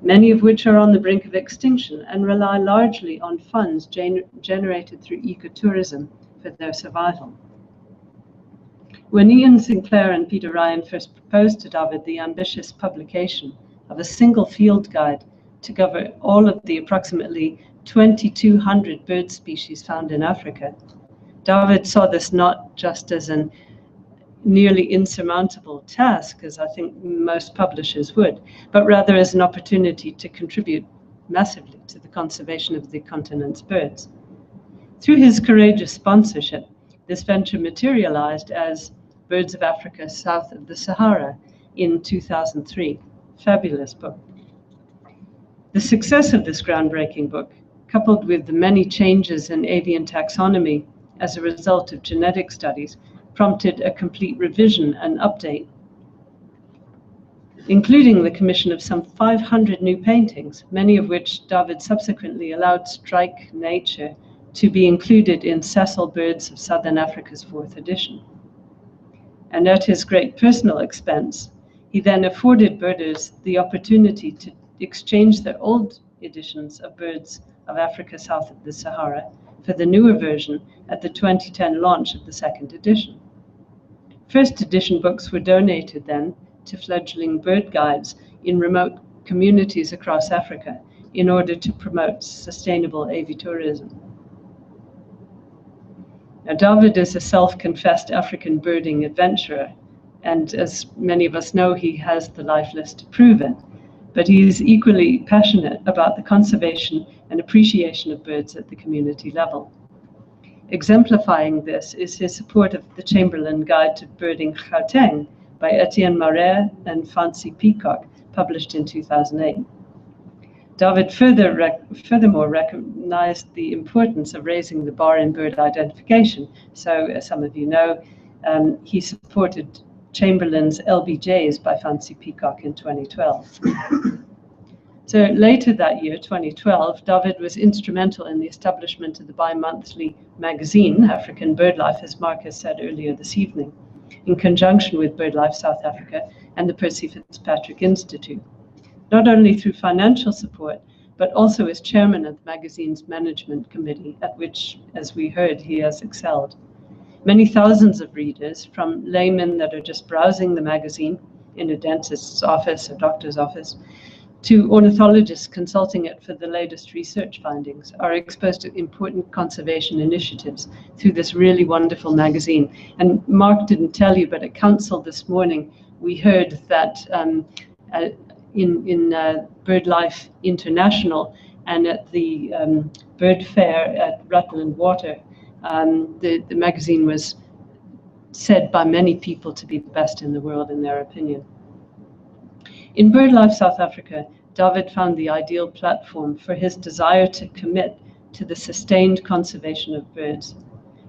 [SPEAKER 3] many of which are on the brink of extinction and rely largely on funds generated through ecotourism for their survival. When Ian Sinclair and Peter Ryan first proposed to David the ambitious publication of a single field guide to cover all of the approximately 2,200 bird species found in Africa, David saw this not just as an nearly insurmountable task, as I think most publishers would, but rather as an opportunity to contribute massively to the conservation of the continent's birds. Through his courageous sponsorship, this venture materialized as Birds of Africa South of the Sahara in 2003. Fabulous book. The success of this groundbreaking book, coupled with the many changes in avian taxonomy as a result of genetic studies, prompted a complete revision and update, including the commission of some 500 new paintings, many of which David subsequently allowed Strike Nature to be included in Cecil Birds of Southern Africa's 4th edition. And at his great personal expense, he then afforded birders the opportunity to exchange their old editions of Birds of Africa South of the Sahara for the newer version at the 2010 launch of the 2nd edition. First edition books were donated then to fledgling bird guides in remote communities across Africa in order to promote sustainable aviatourism. Now, David is a self-confessed African birding adventurer, and as many of us know, he has the life list to prove it. But he is equally passionate about the conservation and appreciation of birds at the community level. Exemplifying this is his support of the Chamberlain Guide to Birding Gauteng by Etienne Marais and Fancy Peacock, published in 2008. David furthermore recognized the importance of raising the bar in bird identification. So, as some of you know, he supported Chamberlain's LBJs by Fancy Peacock in 2012. So later that year, 2012, David was instrumental in the establishment of the bi-monthly magazine, African BirdLife, as Mark has said earlier this evening, in conjunction with BirdLife South Africa and the Percy Fitzpatrick Institute, not only through financial support, but also as chairman of the magazine's management committee, at which, as we heard, he has excelled. Many thousands of readers, from laymen that are just browsing the magazine in a dentist's office or doctor's office, to ornithologists consulting it for the latest research findings, are exposed to important conservation initiatives through this really wonderful magazine. And Mark didn't tell you, but at council this morning, we heard that in BirdLife International and at the Bird Fair at Rutland Water, the magazine was said by many people to be the best in the world in their opinion. In BirdLife South Africa, David found the ideal platform for his desire to commit to the sustained conservation of birds,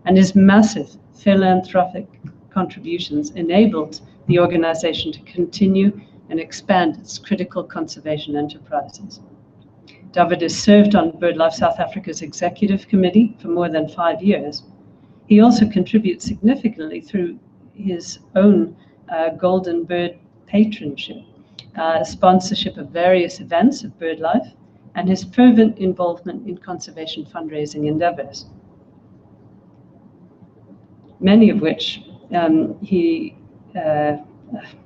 [SPEAKER 3] and his massive philanthropic contributions enabled the organization to continue and expand its critical conservation enterprises. David has served on BirdLife South Africa's executive committee for more than 5 years. He also contributes significantly through his own Golden Bird patronship, sponsorship of various events of BirdLife, and his fervent involvement in conservation fundraising endeavors, many of which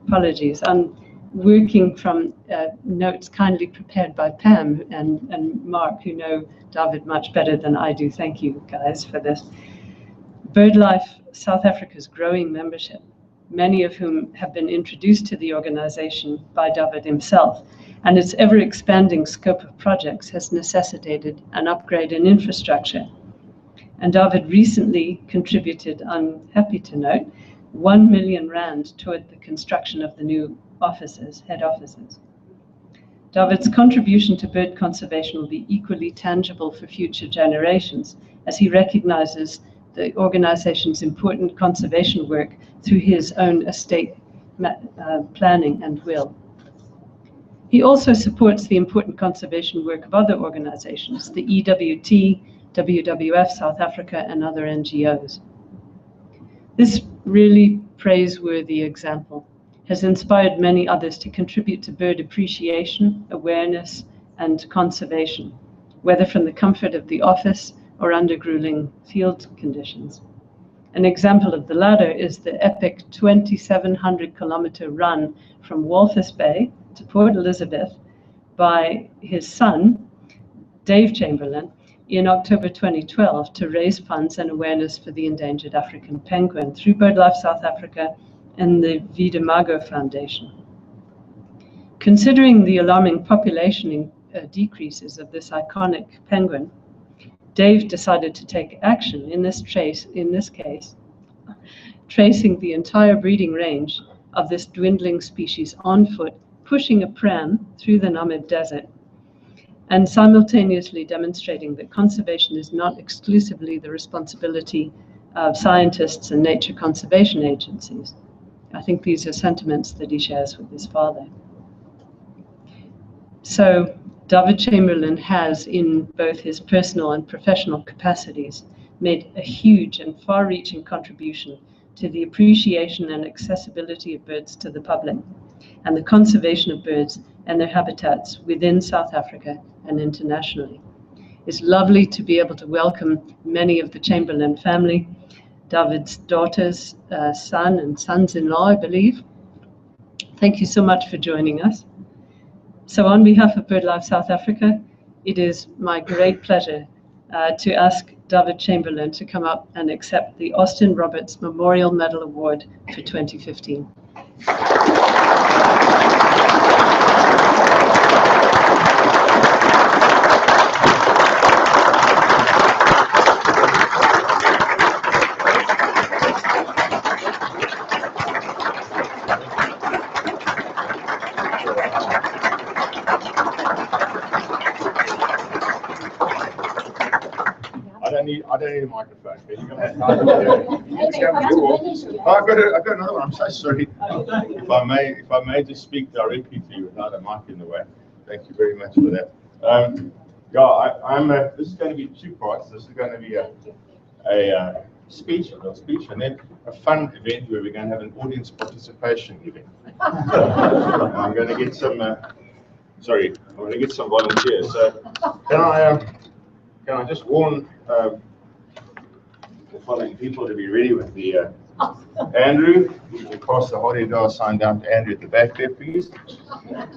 [SPEAKER 3] apologies, I'm working from notes kindly prepared by Pam and Mark, who know David much better than I do. Thank you, guys, for this. BirdLife South Africa's growing membership, many of whom have been introduced to the organization by David himself, and its ever-expanding scope of projects has necessitated an upgrade in infrastructure. And David recently contributed, I'm happy to note, 1 million rand toward the construction of the new offices, head offices. David's contribution to bird conservation will be equally tangible for future generations, as he recognizes the organization's important conservation work through his own estate planning and will. He also supports the important conservation work of other organizations, the EWT, WWF South Africa, and other NGOs. This really praiseworthy example has inspired many others to contribute to bird appreciation, awareness, and conservation, whether from the comfort of the office or under grueling field conditions. An example of the latter is the epic 2,700-kilometer run from Walvis Bay to Port Elizabeth by his son, Dave Chamberlain, in October 2012 to raise funds and awareness for the endangered African penguin through BirdLife South Africa and the Vida Mago Foundation. Considering the alarming population decreases of this iconic penguin, Dave decided to take action in this case, tracing the entire breeding range of this dwindling species on foot, pushing a pram through the Namib Desert, and simultaneously demonstrating that conservation is not exclusively the responsibility of scientists and nature conservation agencies. I think these are sentiments that he shares with his father. So David Chamberlain has, in both his personal and professional capacities, made a huge and far-reaching contribution to the appreciation and accessibility of birds to the public, and the conservation of birds and their habitats within South Africa and internationally. It's lovely to be able to welcome many of the Chamberlain family, David's daughter's son and sons-in-law, I believe. Thank you so much for joining us. So on behalf of BirdLife South Africa, it is my great pleasure to ask David Chamberlain to come up and accept the Austin Roberts Memorial Medal Award for 2015.
[SPEAKER 12] I don't need a microphone. You're gonna have time I've got another one. I'm so sorry. If I may just speak directly to you without a mic in the way. Thank you very much for that. This is going to be two parts. This is going to be a speech, and then a fun event where we're going to have an audience participation event. I'm going to get some. I'm going to get some volunteers. So can I just warn the following people to be ready with the Andrew? You can pass the Holiday sign down to Andrew at the back there, please. The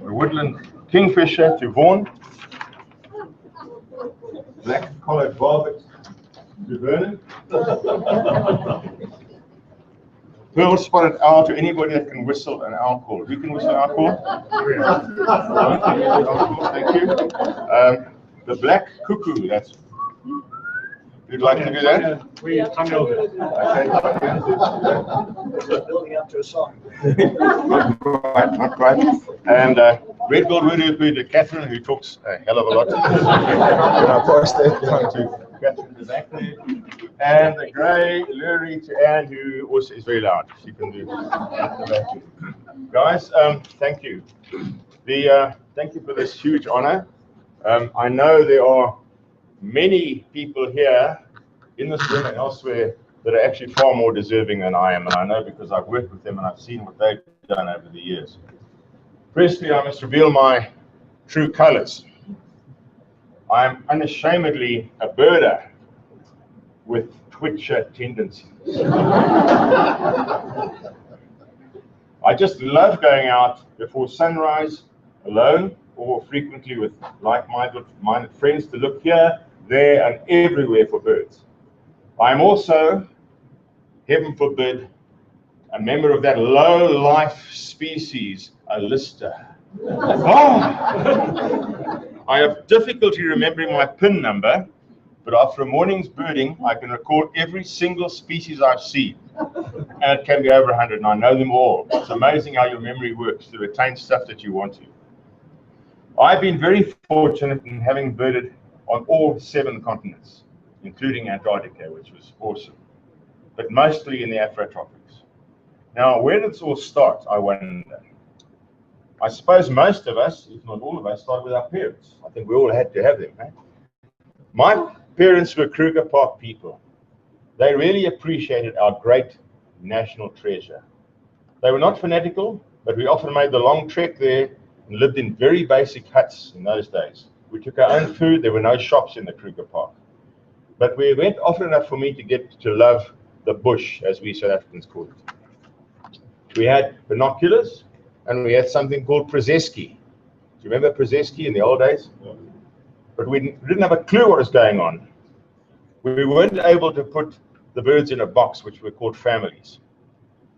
[SPEAKER 12] Woodland Kingfisher to Vaughan. Black-collared Varlet to Vernon. Pearl-spotted owl to anybody that can whistle an owl call. Who can whistle an owl call? Thank you. The black cuckoo, that's. You'd like to do that?
[SPEAKER 2] We unveiled it.
[SPEAKER 12] Okay. Building up to a song. Not quite. And red-billed woodhopper to Catherine, who talks a hell of a lot. I'll pass that down to Catherine the back there. And the grey lurie to Anne, who also is very loud. She can do that. Guys, thank you. Thank you for this huge honor. I know there are many people here in this room and elsewhere that are actually far more deserving than I am, and I know because I've worked with them and I've seen what they've done over the years. Firstly, I must reveal my true colors. I am unashamedly a birder with twitcher tendencies. I just love going out before sunrise alone, or frequently with like-minded friends to look here, there, and everywhere for birds. I'm also, heaven forbid, a member of that low-life species, a lister. Oh! I have difficulty remembering my PIN number, but after a morning's birding, I can recall every single species I've seen. And it can be over 100, and I know them all. It's amazing how your memory works to retain stuff that you want to. I've been very fortunate in having birded on all 7 continents. including Antarctica, which was awesome, but mostly in the Afrotropics. Now, where did this all start, I wonder? I suppose most of us, if not all of us, started with our parents. I think we all had to have them. Eh? My parents were Kruger Park people. They really appreciated our great national treasure. They were not fanatical, but we often made the long trek there and lived in very basic huts in those days. We took our own food. There were no shops in the Kruger Park. But we went often enough for me to get to love the bush, as we South Africans call it. We had binoculars, and we had something called Przeski. Do you remember Przeski in the old days? Yeah. But we didn't have a clue what was going on. We weren't able to put the birds in a box, which were called families.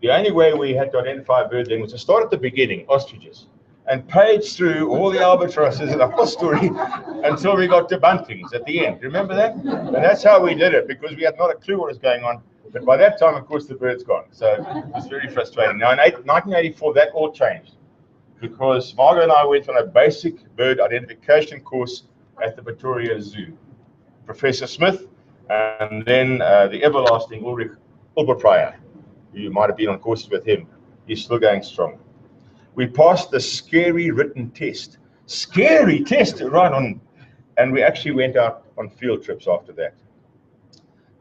[SPEAKER 12] The only way we had to identify a bird then was to start at the beginning, ostriches, and page through all the albatrosses in the whole story until we got to buntings at the end. Remember that? And that's how we did it, because we had not a clue what was going on. But by that time, of course, the bird's gone. So it was very frustrating. Now, in 1984, that all changed, because Margaret and I went on a basic bird identification course at the Pretoria Zoo. Professor Smith, and then the everlasting Ulrich Ulberpryer. You might have been on courses with him. He's still going strong. We passed the scary written test. Scary test, right on. And we actually went out on field trips after that.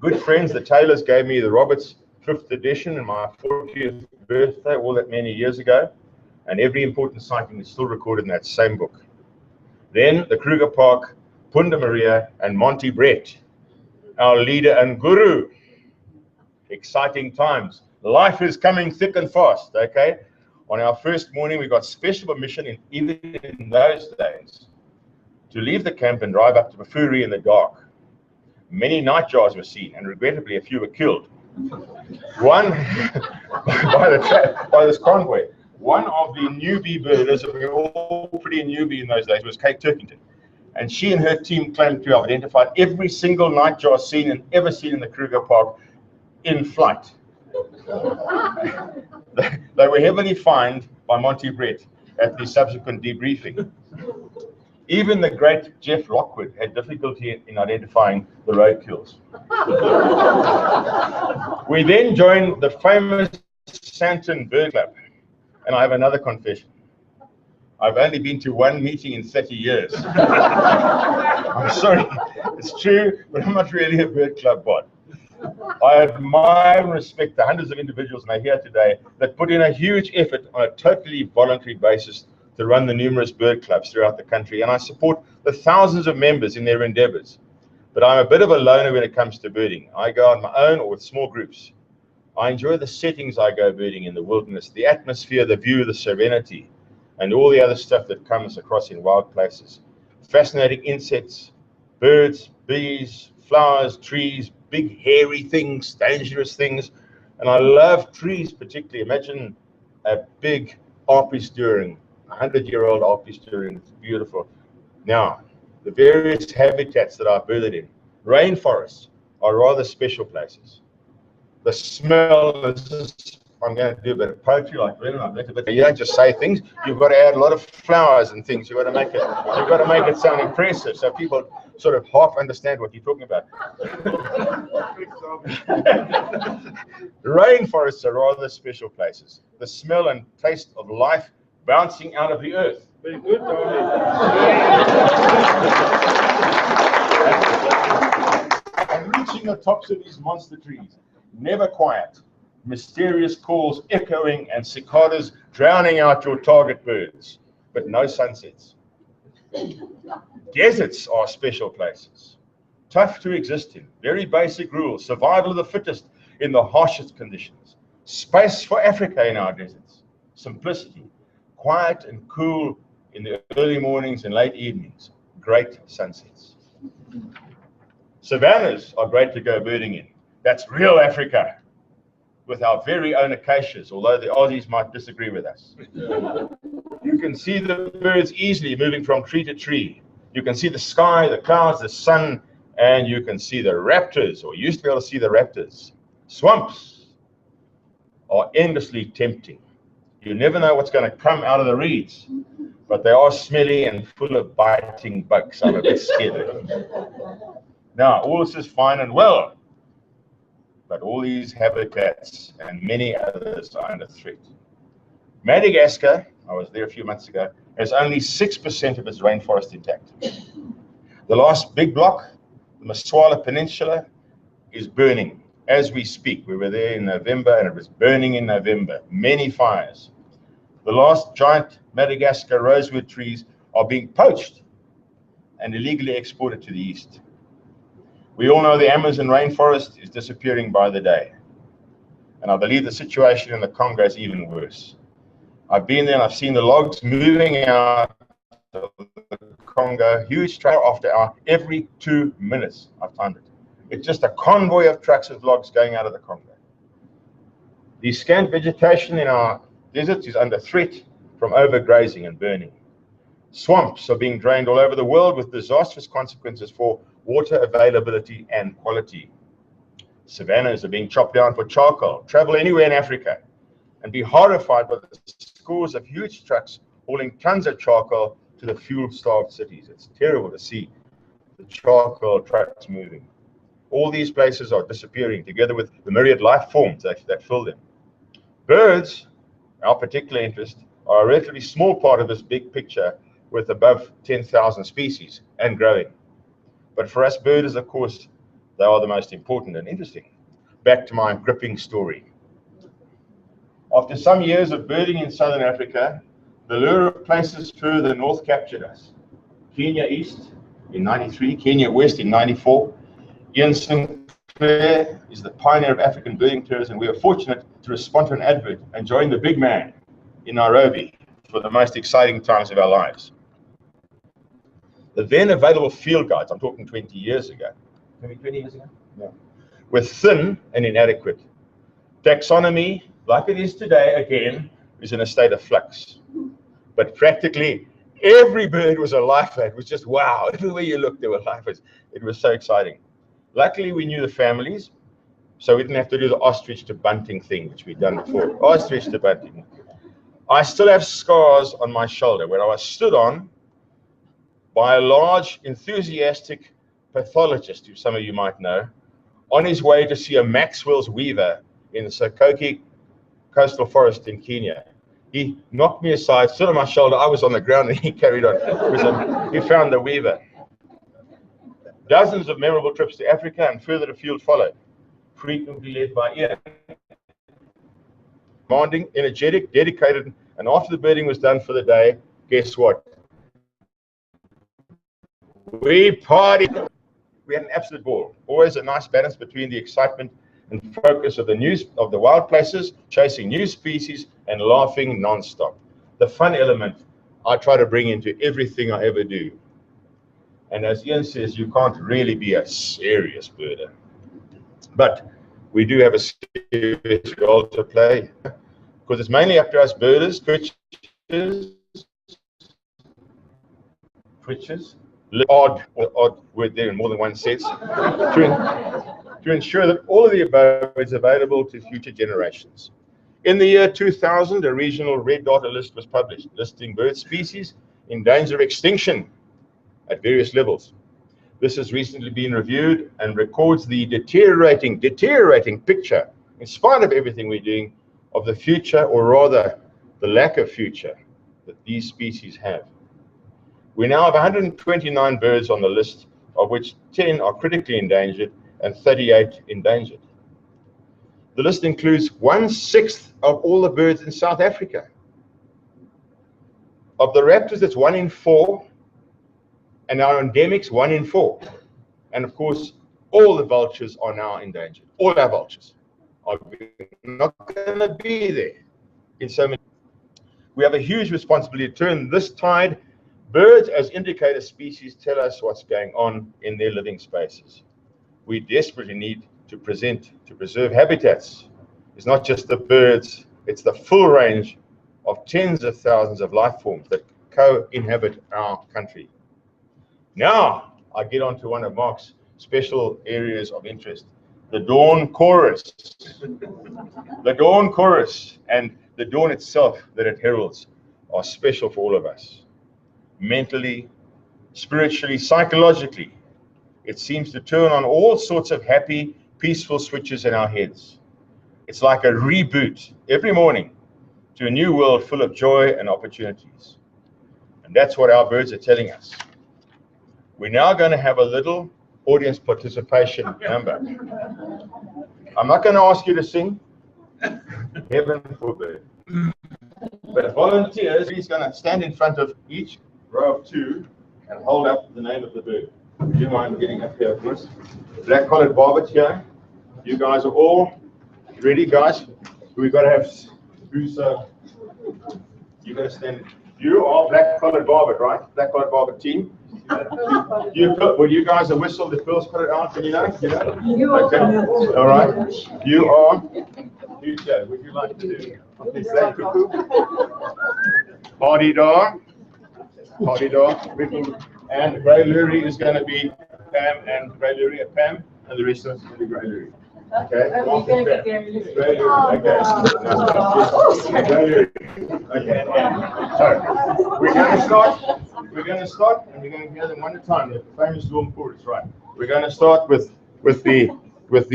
[SPEAKER 12] Good friends, the Taylors, gave me the Roberts 5th edition in my 40th birthday, all that many years ago. And every important sighting is still recorded in that same book. Then the Kruger Park, Punda Maria, and Monty Brett, our leader and guru. Exciting times. Life is coming thick and fast, okay? On our first morning, we got special permission, even in those days, to leave the camp and drive up to Mafuri in the dark. Many nightjars were seen, and regrettably, a few were killed. One, by this convoy, one of the newbie birders, and we were all pretty newbie in those days, was Kate Turkington. And she and her team claimed to have identified every single nightjar seen and ever seen in the Kruger Park in flight. They were heavily fined by Monty Brett at the subsequent debriefing. Even the great Jeff Lockwood had difficulty in identifying the roadkills. We then joined the famous Santon Bird Club, and I have another confession. I've only been to one meeting in 30 years. I'm sorry, it's true, but I'm not really a bird club bot. I admire and respect the hundreds of individuals, and I hear today, that put in a huge effort on a totally voluntary basis to run the numerous bird clubs throughout the country, and I support the thousands of members in their endeavors. But I'm a bit of a loner when it comes to birding. I go on my own or with small groups. I enjoy the settings I go birding in, the wilderness, the atmosphere, the view, the serenity, and all the other stuff that comes across in wild places. Fascinating insects, birds, bees, flowers, trees, big hairy things, dangerous things. And I love trees particularly. Imagine a big arpisturing, 100-year-old arpisturing. It's beautiful. Now, the various habitats that I've birded in, rainforests are rather special places. The smell, I'm going to do a bit of poetry like Brennan. You don't just say things. You've got to add a lot of flowers and things. You've got to make it sound impressive, so people sort of half understand what you're talking about. Rainforests are rather special places. The smell and taste of life bouncing out of the earth. Very good, Tony. And reaching the tops of these monster trees, never quiet. Mysterious calls echoing and cicadas drowning out your target birds, but no sunsets. Deserts are special places, tough to exist in, very basic rules, survival of the fittest in the harshest conditions, space for Africa in our deserts, simplicity, quiet and cool in the early mornings and late evenings, great sunsets. Savannas are great to go birding in. That's real Africa, with our very own acacias, although the Aussies might disagree with us. You can see the birds easily moving from tree to tree. You can see the sky, the clouds, the sun, and you can see the raptors, or used to be able to see the raptors. Swamps are endlessly tempting. You never know what's going to come out of the reeds, but they are smelly and full of biting bugs. I'm a bit scared of them. Now, all this is fine and well, but all these habitats and many others are under threat. Madagascar, I was there a few months ago, has only 6% of its rainforest intact. The last big block, the Maswala Peninsula, is burning as we speak. We were there in November and it was burning in November. Many fires. The last giant Madagascar rosewood trees are being poached and illegally exported to the east. We all know the Amazon rainforest is disappearing by the day. And I believe the situation in the Congo is even worse. I've been there and I've seen the logs moving out of the Congo, huge truck after hour, every 2 minutes. I've timed it. It's just a convoy of trucks with logs going out of the Congo. The scant vegetation in our deserts is under threat from overgrazing and burning. Swamps are being drained all over the world with disastrous consequences for water availability and quality. Savannas are being chopped down for charcoal. Travel anywhere in Africa and be horrified by the scores of huge trucks hauling tons of charcoal to the fuel-starved cities. It's terrible to see the charcoal trucks moving. All these places are disappearing together with the myriad life forms that fill them. Birds, our particular interest, are a relatively small part of this big picture with above 10,000 species and growing. But for us birders, of course, they are the most important and interesting. Back to my gripping story. After some years of birding in southern Africa, the lure of places further north captured us. Kenya East in 93, Kenya West in 94. Ian Sinclair is the pioneer of African birding tours, and we were fortunate to respond to an advert and join the big man in Nairobi for the most exciting times of our lives. The then available field guides, I'm talking 20 years ago, maybe 20 years ago? Yeah. Were thin and inadequate. Taxonomy, like it is today, again, is in a state of flux. But practically every bird was a lifer. It was just wow. Everywhere you looked, there were lifers. It was so exciting. Luckily, we knew the families, so we didn't have to do the ostrich to bunting thing, which we'd done before. Ostrich to bunting. I still have scars on my shoulder where I was stood on by a large, enthusiastic pathologist, who some of you might know, on his way to see a Maxwell's weaver in the Sokoke coastal forest in Kenya. He knocked me aside, stood on my shoulder, I was on the ground, and he carried on. He found the weaver. Dozens of memorable trips to Africa and further afield followed, frequently led by Ian. Demanding, energetic, dedicated, and after the birding was done for the day, guess what? We partied. We had an absolute ball. Always a nice balance between the excitement and focus of the wild places, chasing new species, and laughing non-stop. The fun element I try to bring into everything I ever do. And as Ian says, you can't really be a serious birder. But we do have a serious role to play, because it's mainly up to us birders, twitchers, odd word there in more than one sense, to ensure that all of the above is available to future generations. In the year 2000, a regional red dot list was published, listing bird species in danger of extinction at various levels. This has recently been reviewed and records the deteriorating picture, in spite of everything we're doing, of the future, or rather the lack of future, that these species have. We now have 129 birds on the list, of which 10 are critically endangered and 38 endangered. The list includes 1/6 of all the birds in South Africa. Of the raptors, that's 1 in 4, and our endemics, 1 in 4. And of course, all the vultures are now endangered. All our vultures are not going to be there in so many. We have a huge responsibility to turn this tide. Birds as indicator species tell us what's going on in their living spaces. We desperately need to preserve habitats. It's not just the birds, it's the full range of tens of thousands of life forms that co-inhabit our country. Now, I get on to one of Mark's special areas of interest, the dawn chorus. The dawn chorus and the dawn itself that it heralds are special for all of us. Mentally, spiritually, psychologically, it seems to turn on all sorts of happy, peaceful switches in our heads. It's like a reboot every morning to a new world full of joy and opportunities. And that's what our birds are telling us. We're now going to have a little audience participation number. I'm not going to ask you to sing, heaven forbid. But volunteers, he's going to stand in front of each row of 2 and hold up the name of the bird. Do you mind getting up here, please? Black-collared barbet here. You guys are all ready, guys? We've got to have, who's, you're going to stand. You are black-collared barbet, right? Black-collared barbet team. Well, you guys are whistle the quills, put it on, can you know? Okay. All right. You are. Would you like to do black cuckoo? Hardy-dar. And grey lurie is going to be Pam and grey lurie, Pam, and the rest of us is going to be grey lurie. Okay. Grey lurie. Okay. So we're going to start. And we're going to hear them one at a time. The famous Dawn chorus, right? We're going to start with the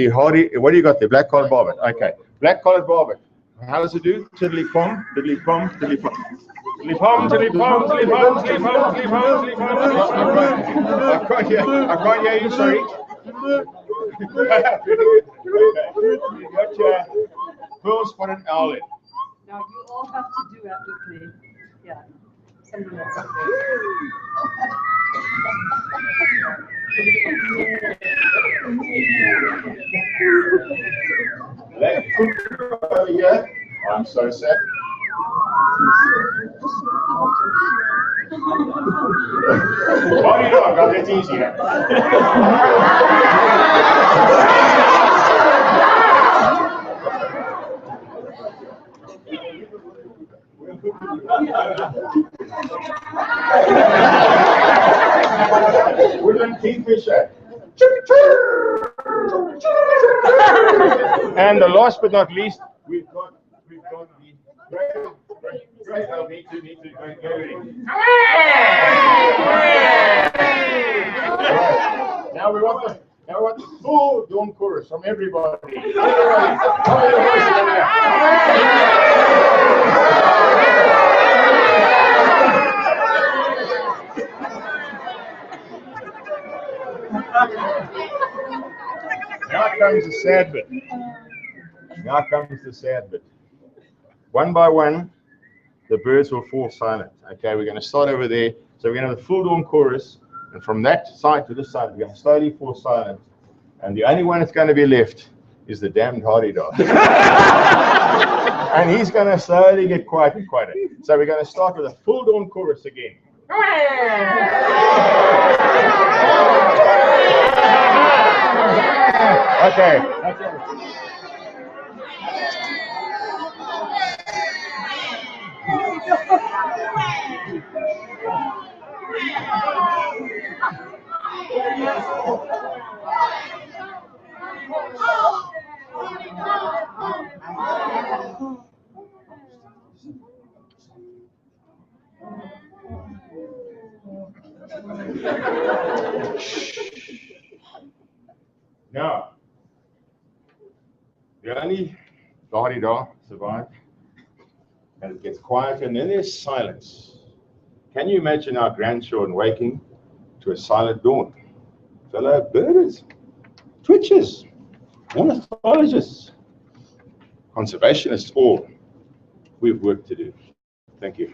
[SPEAKER 12] hardy. What do you got there? Black-collared barbet. Okay. Black-collared barbet. How does it do? Tiddly-pom, tiddly-pom, tiddly-pom. Tiddly-pom, tiddly-pom, tiddly-pom, tiddly-pom, tiddly-pom, tiddly-pom. I can't hear you, sorry. You got your pearl-spotted owlet.
[SPEAKER 3] Now you all have to do that with me. Yeah. Someone else.
[SPEAKER 12] Black cuckoo over here. I'm so sad. Hardy-dar, God, that's easier. Woodland kingfisher. And the last but not least, we've got the great. Oh, me too. Go ready. Now we want the full Dawn chorus from everybody. Now comes the sad bit. One by one, the birds will fall silent. Okay, we're going to start over there. So we're going to have the full Dawn chorus, and from that side to this side, we're going to slowly fall silent. And the only one that's going to be left is the damned hardy-dar. And he's going to slowly get quieter and quieter. So we're going to start with a full Dawn chorus again. Okay. Now, the only hardy-dar survived, and it gets quieter, and then there's silence. Can you imagine our grandchildren waking to a silent dawn? Fellow birders, twitchers, ornithologists, conservationists, all. We've work to do. Thank you.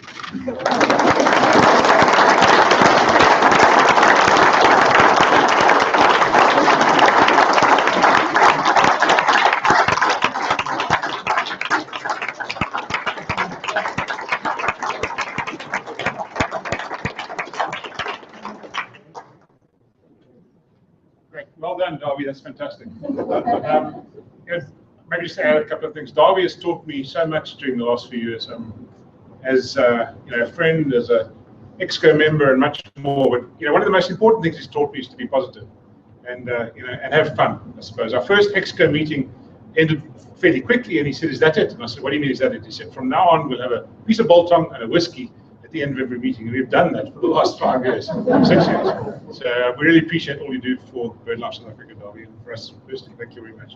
[SPEAKER 2] Well done, Darby. That's fantastic. Maybe just add a couple of things. Darby has taught me so much during the last few years, as a friend, as a EXCO member, and much more. But one of the most important things he's taught me is to be positive, and and have fun. I suppose our first EXCO meeting ended fairly quickly, and he said, "Is that it?" And I said, "What do you mean, is that it?" He said, "From now on, we'll have a piece of biltong and a whiskey at the end of every meeting. We've done that for the last 5 years, 6 years. So we really appreciate all you do for BirdLife South Africa, Derby, and for us personally. Thank you very much.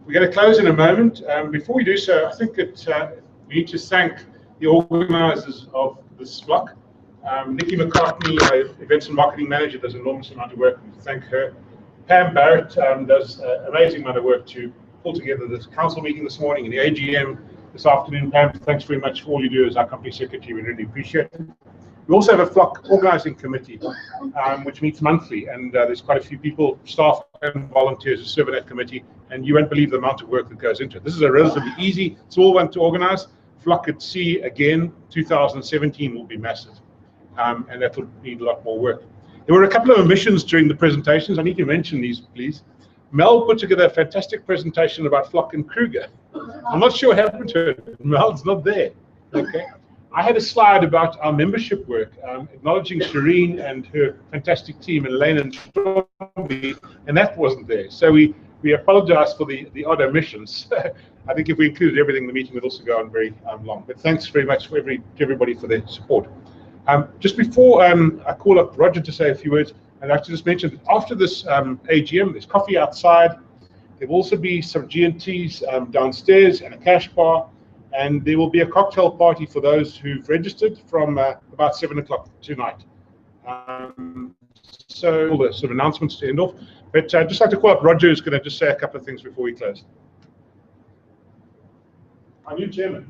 [SPEAKER 2] We're going to close in a moment. Before we do so, I think that we need to thank the organisers of this block. Nikki McCartney, Events and Marketing Manager, does an enormous amount of work. We thank her. Pam Barrett does an amazing amount of work to pull together this council meeting this morning and the AGM this afternoon. Pam, thanks very much for all you do as our company secretary. We really appreciate it. We also have a flock organising committee, which meets monthly, and there's quite a few people, staff and volunteers who serve on that committee, and you won't believe the amount of work that goes into it. This is a relatively easy, small one to organise. Flock at Sea, again, 2017 will be massive, and that will need a lot more work. There were a couple of omissions during the presentations. I need to mention these, please. Mel put together a fantastic presentation about Flock and Kruger. I'm not sure what happened to it. Mel's not there. Okay. I had a slide about our membership work, acknowledging Shireen and her fantastic team, and Elaine and Stormy, and that wasn't there. So we apologize for the odd omissions. I think if we included everything, the meeting would also go on very long. But thanks very much to everybody for their support. Just before I call up Roger to say a few words, I'd like to just mention that after this AGM, there's coffee outside. There will also be some G&Ts downstairs and a cash bar. And there will be a cocktail party for those who've registered from about 7 o'clock tonight. So all the sort of announcements to end off. But I'd just like to call up Roger, who's going to just say a couple of things before we close. Our new chairman.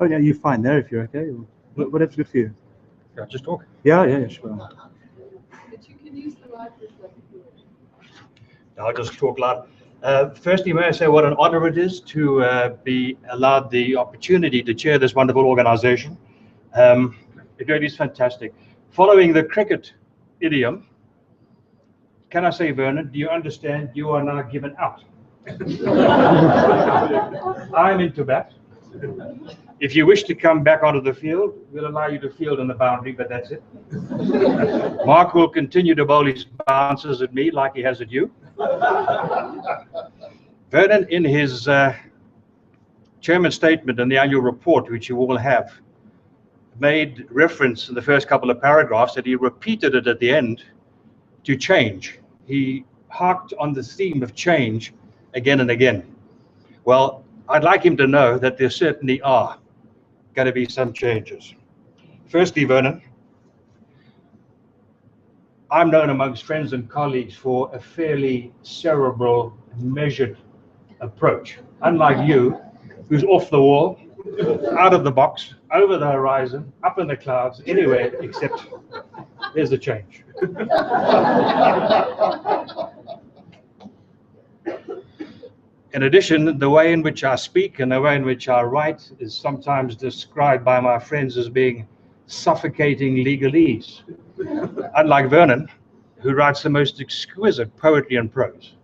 [SPEAKER 6] Oh yeah, you're fine there if you're okay. Whatever's good for you.
[SPEAKER 8] Yeah, just talk.
[SPEAKER 6] Yeah, sure.
[SPEAKER 11] But you can use the microphone.
[SPEAKER 13] I'll just talk loud. Firstly, may I say what an honor it is to be allowed the opportunity to chair this wonderful organization. It really is fantastic. Following the cricket idiom, can I say, Vernon, do you understand you are now given out? I'm into that. If you wish to come back onto the field, we'll allow you to field on the boundary, but that's it. Mark will continue to bowl his bounces at me like he has at you. Vernon, in his chairman's statement and the annual report, which you all have, made reference in the first couple of paragraphs, that he repeated it at the end, to change. He harked on the theme of change again and again. Well, I'd like him to know that there certainly are going to be some changes. Firstly, Vernon, I'm known amongst friends and colleagues for a fairly cerebral, measured approach. Unlike you, who's off the wall, out of the box, over the horizon, up in the clouds, anywhere except there's a change. In addition, the way in which I speak and the way in which I write is sometimes described by my friends as being suffocating legalese. Unlike Vernon, who writes the most exquisite poetry and prose,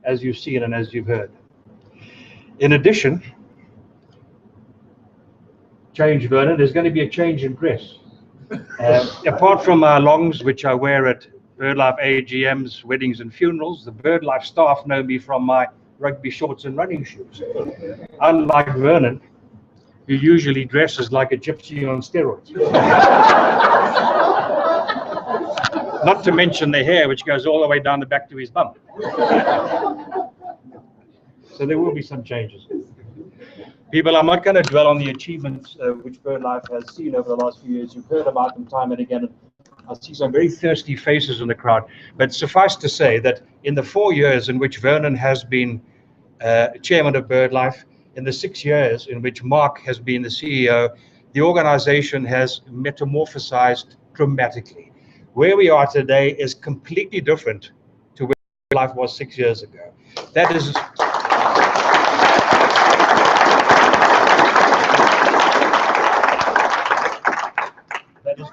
[SPEAKER 13] as you've seen and as you've heard. In addition, change, Vernon, there's going to be a change in dress. Apart from my longs, which I wear at BirdLife AGMs, weddings and funerals, the BirdLife staff know me from my rugby shorts and running shoes. Unlike Vernon, who usually dresses like a gypsy on steroids. Not to mention the hair, which goes all the way down the back to his bum. So there will be some changes. People, I'm not going to dwell on the achievements which BirdLife has seen over the last few years. You've heard about them time and again. I see some very thirsty faces in the crowd. But suffice to say that in the 4 years in which Vernon has been chairman of BirdLife, in the 6 years in which Mark has been the CEO, the organization has metamorphosized dramatically. Where we are today is completely different to where BirdLife was 6 years ago. That is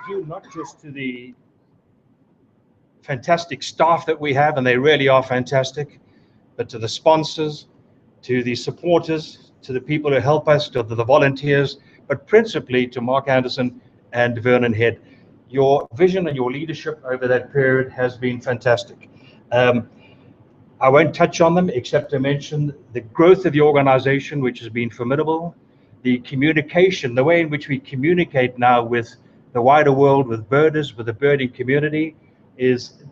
[SPEAKER 13] due not just to the fantastic staff that we have, and they really are fantastic, but to the sponsors, to the supporters, to the people who help us, to the volunteers, but principally to Mark Anderson and Vernon Head. Your vision and your leadership over that period has been fantastic. I won't touch on them except to mention the growth of the organization, which has been formidable. The communication, the way in which we communicate now with the wider world, with birders, with the birding community, is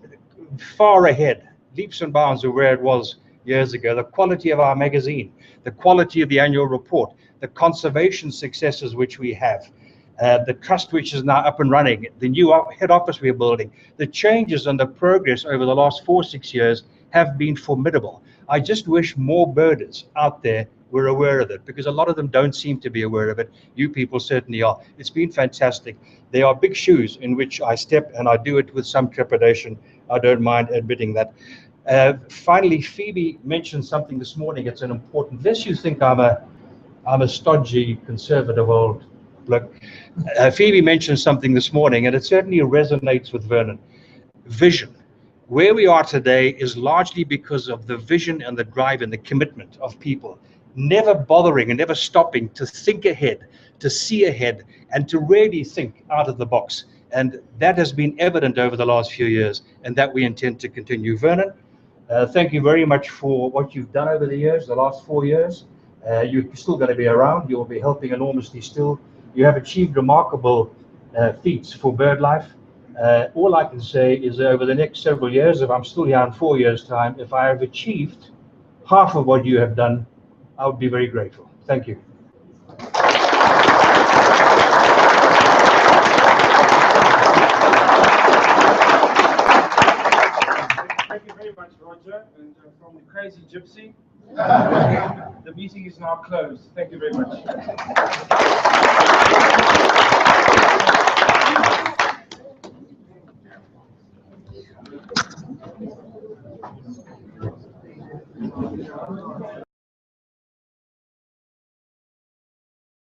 [SPEAKER 13] far ahead, leaps and bounds of where it was years ago. The quality of our magazine, the quality of the annual report, the conservation successes which we have, the trust which is now up and running, the new head office we're building, the changes and the progress over the last 4-6 years have been formidable. I just wish more birders out there were aware of it, because a lot of them don't seem to be aware of it. You people certainly are. It's been fantastic. There are big shoes in which I step, and I do it with some trepidation. I don't mind admitting that. Finally, Phoebe mentioned something this morning. It's an important, lest you think I'm a stodgy, conservative old bloke. Phoebe mentioned something this morning, and it certainly resonates with Vernon. Vision. Where we are today is largely because of the vision and the drive and the commitment of people, never bothering and never stopping to think ahead, to see ahead, and to really think out of the box. And that has been evident over the last few years, and that we intend to continue. Vernon, thank you very much for what you've done over the years, the last 4 years. You're still going to be around. You'll be helping enormously still. You have achieved remarkable feats for BirdLife. All I can say is that over the next several years, if I'm still here in 4 years' time, if I have achieved half of what you have done, I would be very grateful. Thank you.
[SPEAKER 5] Thank you very much, Roger. And from the crazy gypsy, the meeting is now closed. Thank you very much.